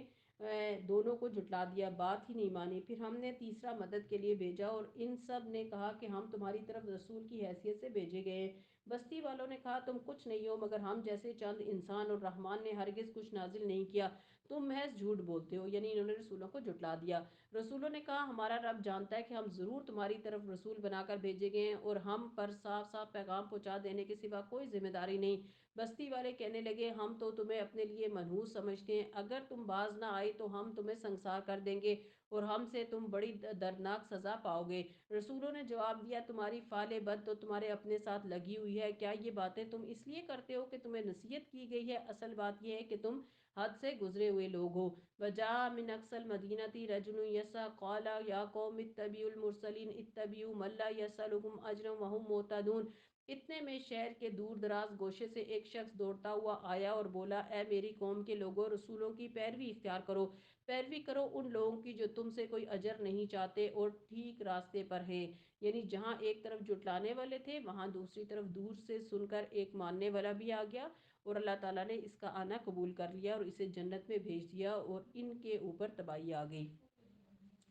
Speaker 1: دونوں کو جھٹلا دیا، بات ہی نہیں مانی. پھر ہم نے تیسرا مدد کے لیے بھیجا اور ان سب نے کہا کہ ہم تمہاری طرف رسول کی حیثیت سے بھیجے گئے ہیں. بستی والوں نے کہا تم کچھ نہیں ہو مگر ہم جیسے چند انسان اور رحمان نے ہرگز کچھ نازل نہیں کیا، تم محض جھوٹ بولتے ہو. یعنی انہوں نے رسولوں کو جھٹلا دیا. رسولوں نے کہا ہمارا رب جانتا ہے کہ ہم ضرور تمہاری طرف رسول بنا کر بھیجے گئے ہیں اور ہم پر صاف صاف پیغام پہنچا دینے کے سوا کوئی ذمہ داری نہیں. بستی والے کہنے لگے ہم تو تمہیں اپنے لیے منحوس سمجھتے ہیں، اگر تم باز نہ آئی تو ہم تمہیں سنسار کر دیں گے اور ہم سے تم بڑی دردناک سزا پاؤ گے. رسولوں نے جواب دیا تمہاری فعل بد تو تمہارے اپنے ساتھ لگی ہوئی ہے، کیا یہ باتیں تم اس لیے کرتے ہو کہ تمہیں نصیحت کی گئی ہے؟ اصل بات یہ ہے کہ تم حد سے گزرے ہوئے لوگ ہو. وَجَاءَ مِنْ أَقْصَى الْمَدِينَةِ رَجُلٌ يَسْعَىٰ قَالَ يَا قَوْمِ اتَّبِعُوا الْمُرْسَلِينَ اتَّبِعُوا مَن لَّا يَسْأَلُكُمْ أَجْرًا وَهُم مُّهْتَدُونَ. اتنے میں شہر کے دور دراز گوشے سے ایک شخص دوڑتا ہوا آیا اور بولا اے میری قوم کے لوگوں، رسولوں کی پیروی اختیار کرو، پیروی کرو ان لوگوں کی جو تم سے کوئی اجر نہیں چاہتے اور ٹھیک راستے پر ہیں. یعنی جہاں ایک طرف جٹلانے والے تھے وہاں دوسری طرف دور سے سن کر ایک ماننے والا بھی آ گیا اور اللہ تعالیٰ نے اس کا آنا قبول کر لیا اور اسے جنت میں بھیج دیا اور ان کے اوپر تباہی آ گئی.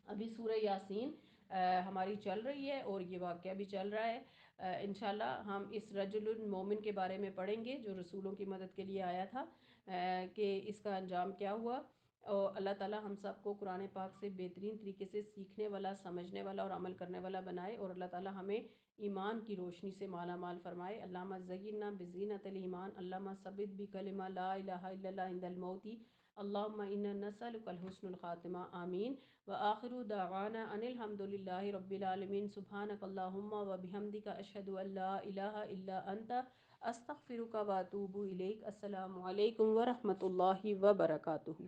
Speaker 1: ابھی سورہ یاسین ہماری چل رہی ہے اور یہ واقعہ بھی چل رہا ہے. انشاءاللہ ہم اس رجل المومن کے بارے میں پڑھیں گے جو رسولوں کی مدد کے لیے آیا تھا کہ اس کا انجام کیا ہوا. اور اللہ تعالیٰ ہم سب کو قرآن پاک سے بہترین طریقے سے سیکھنے والا، سمجھنے والا اور عمل کرنے والا بنائے اور اللہ تعالیٰ ہمیں ایمان کی روشنی سے مالا مال فرمائے. اللہم زینا بزینت الایمان، اللہم ثبت بکلمہ لا الہ الا اللہ عند الموت، اللہم انا نسألک الحسن الخاتمہ. آمین. وآخر دعوانا ان الحمد للہ رب العالمین. سبحانک اللہم وبحمدک اشہد ان لا الہ الا انت استغفرک واتوب الیک. السلام علیکم ورحمۃ اللہ وبرکاتہ.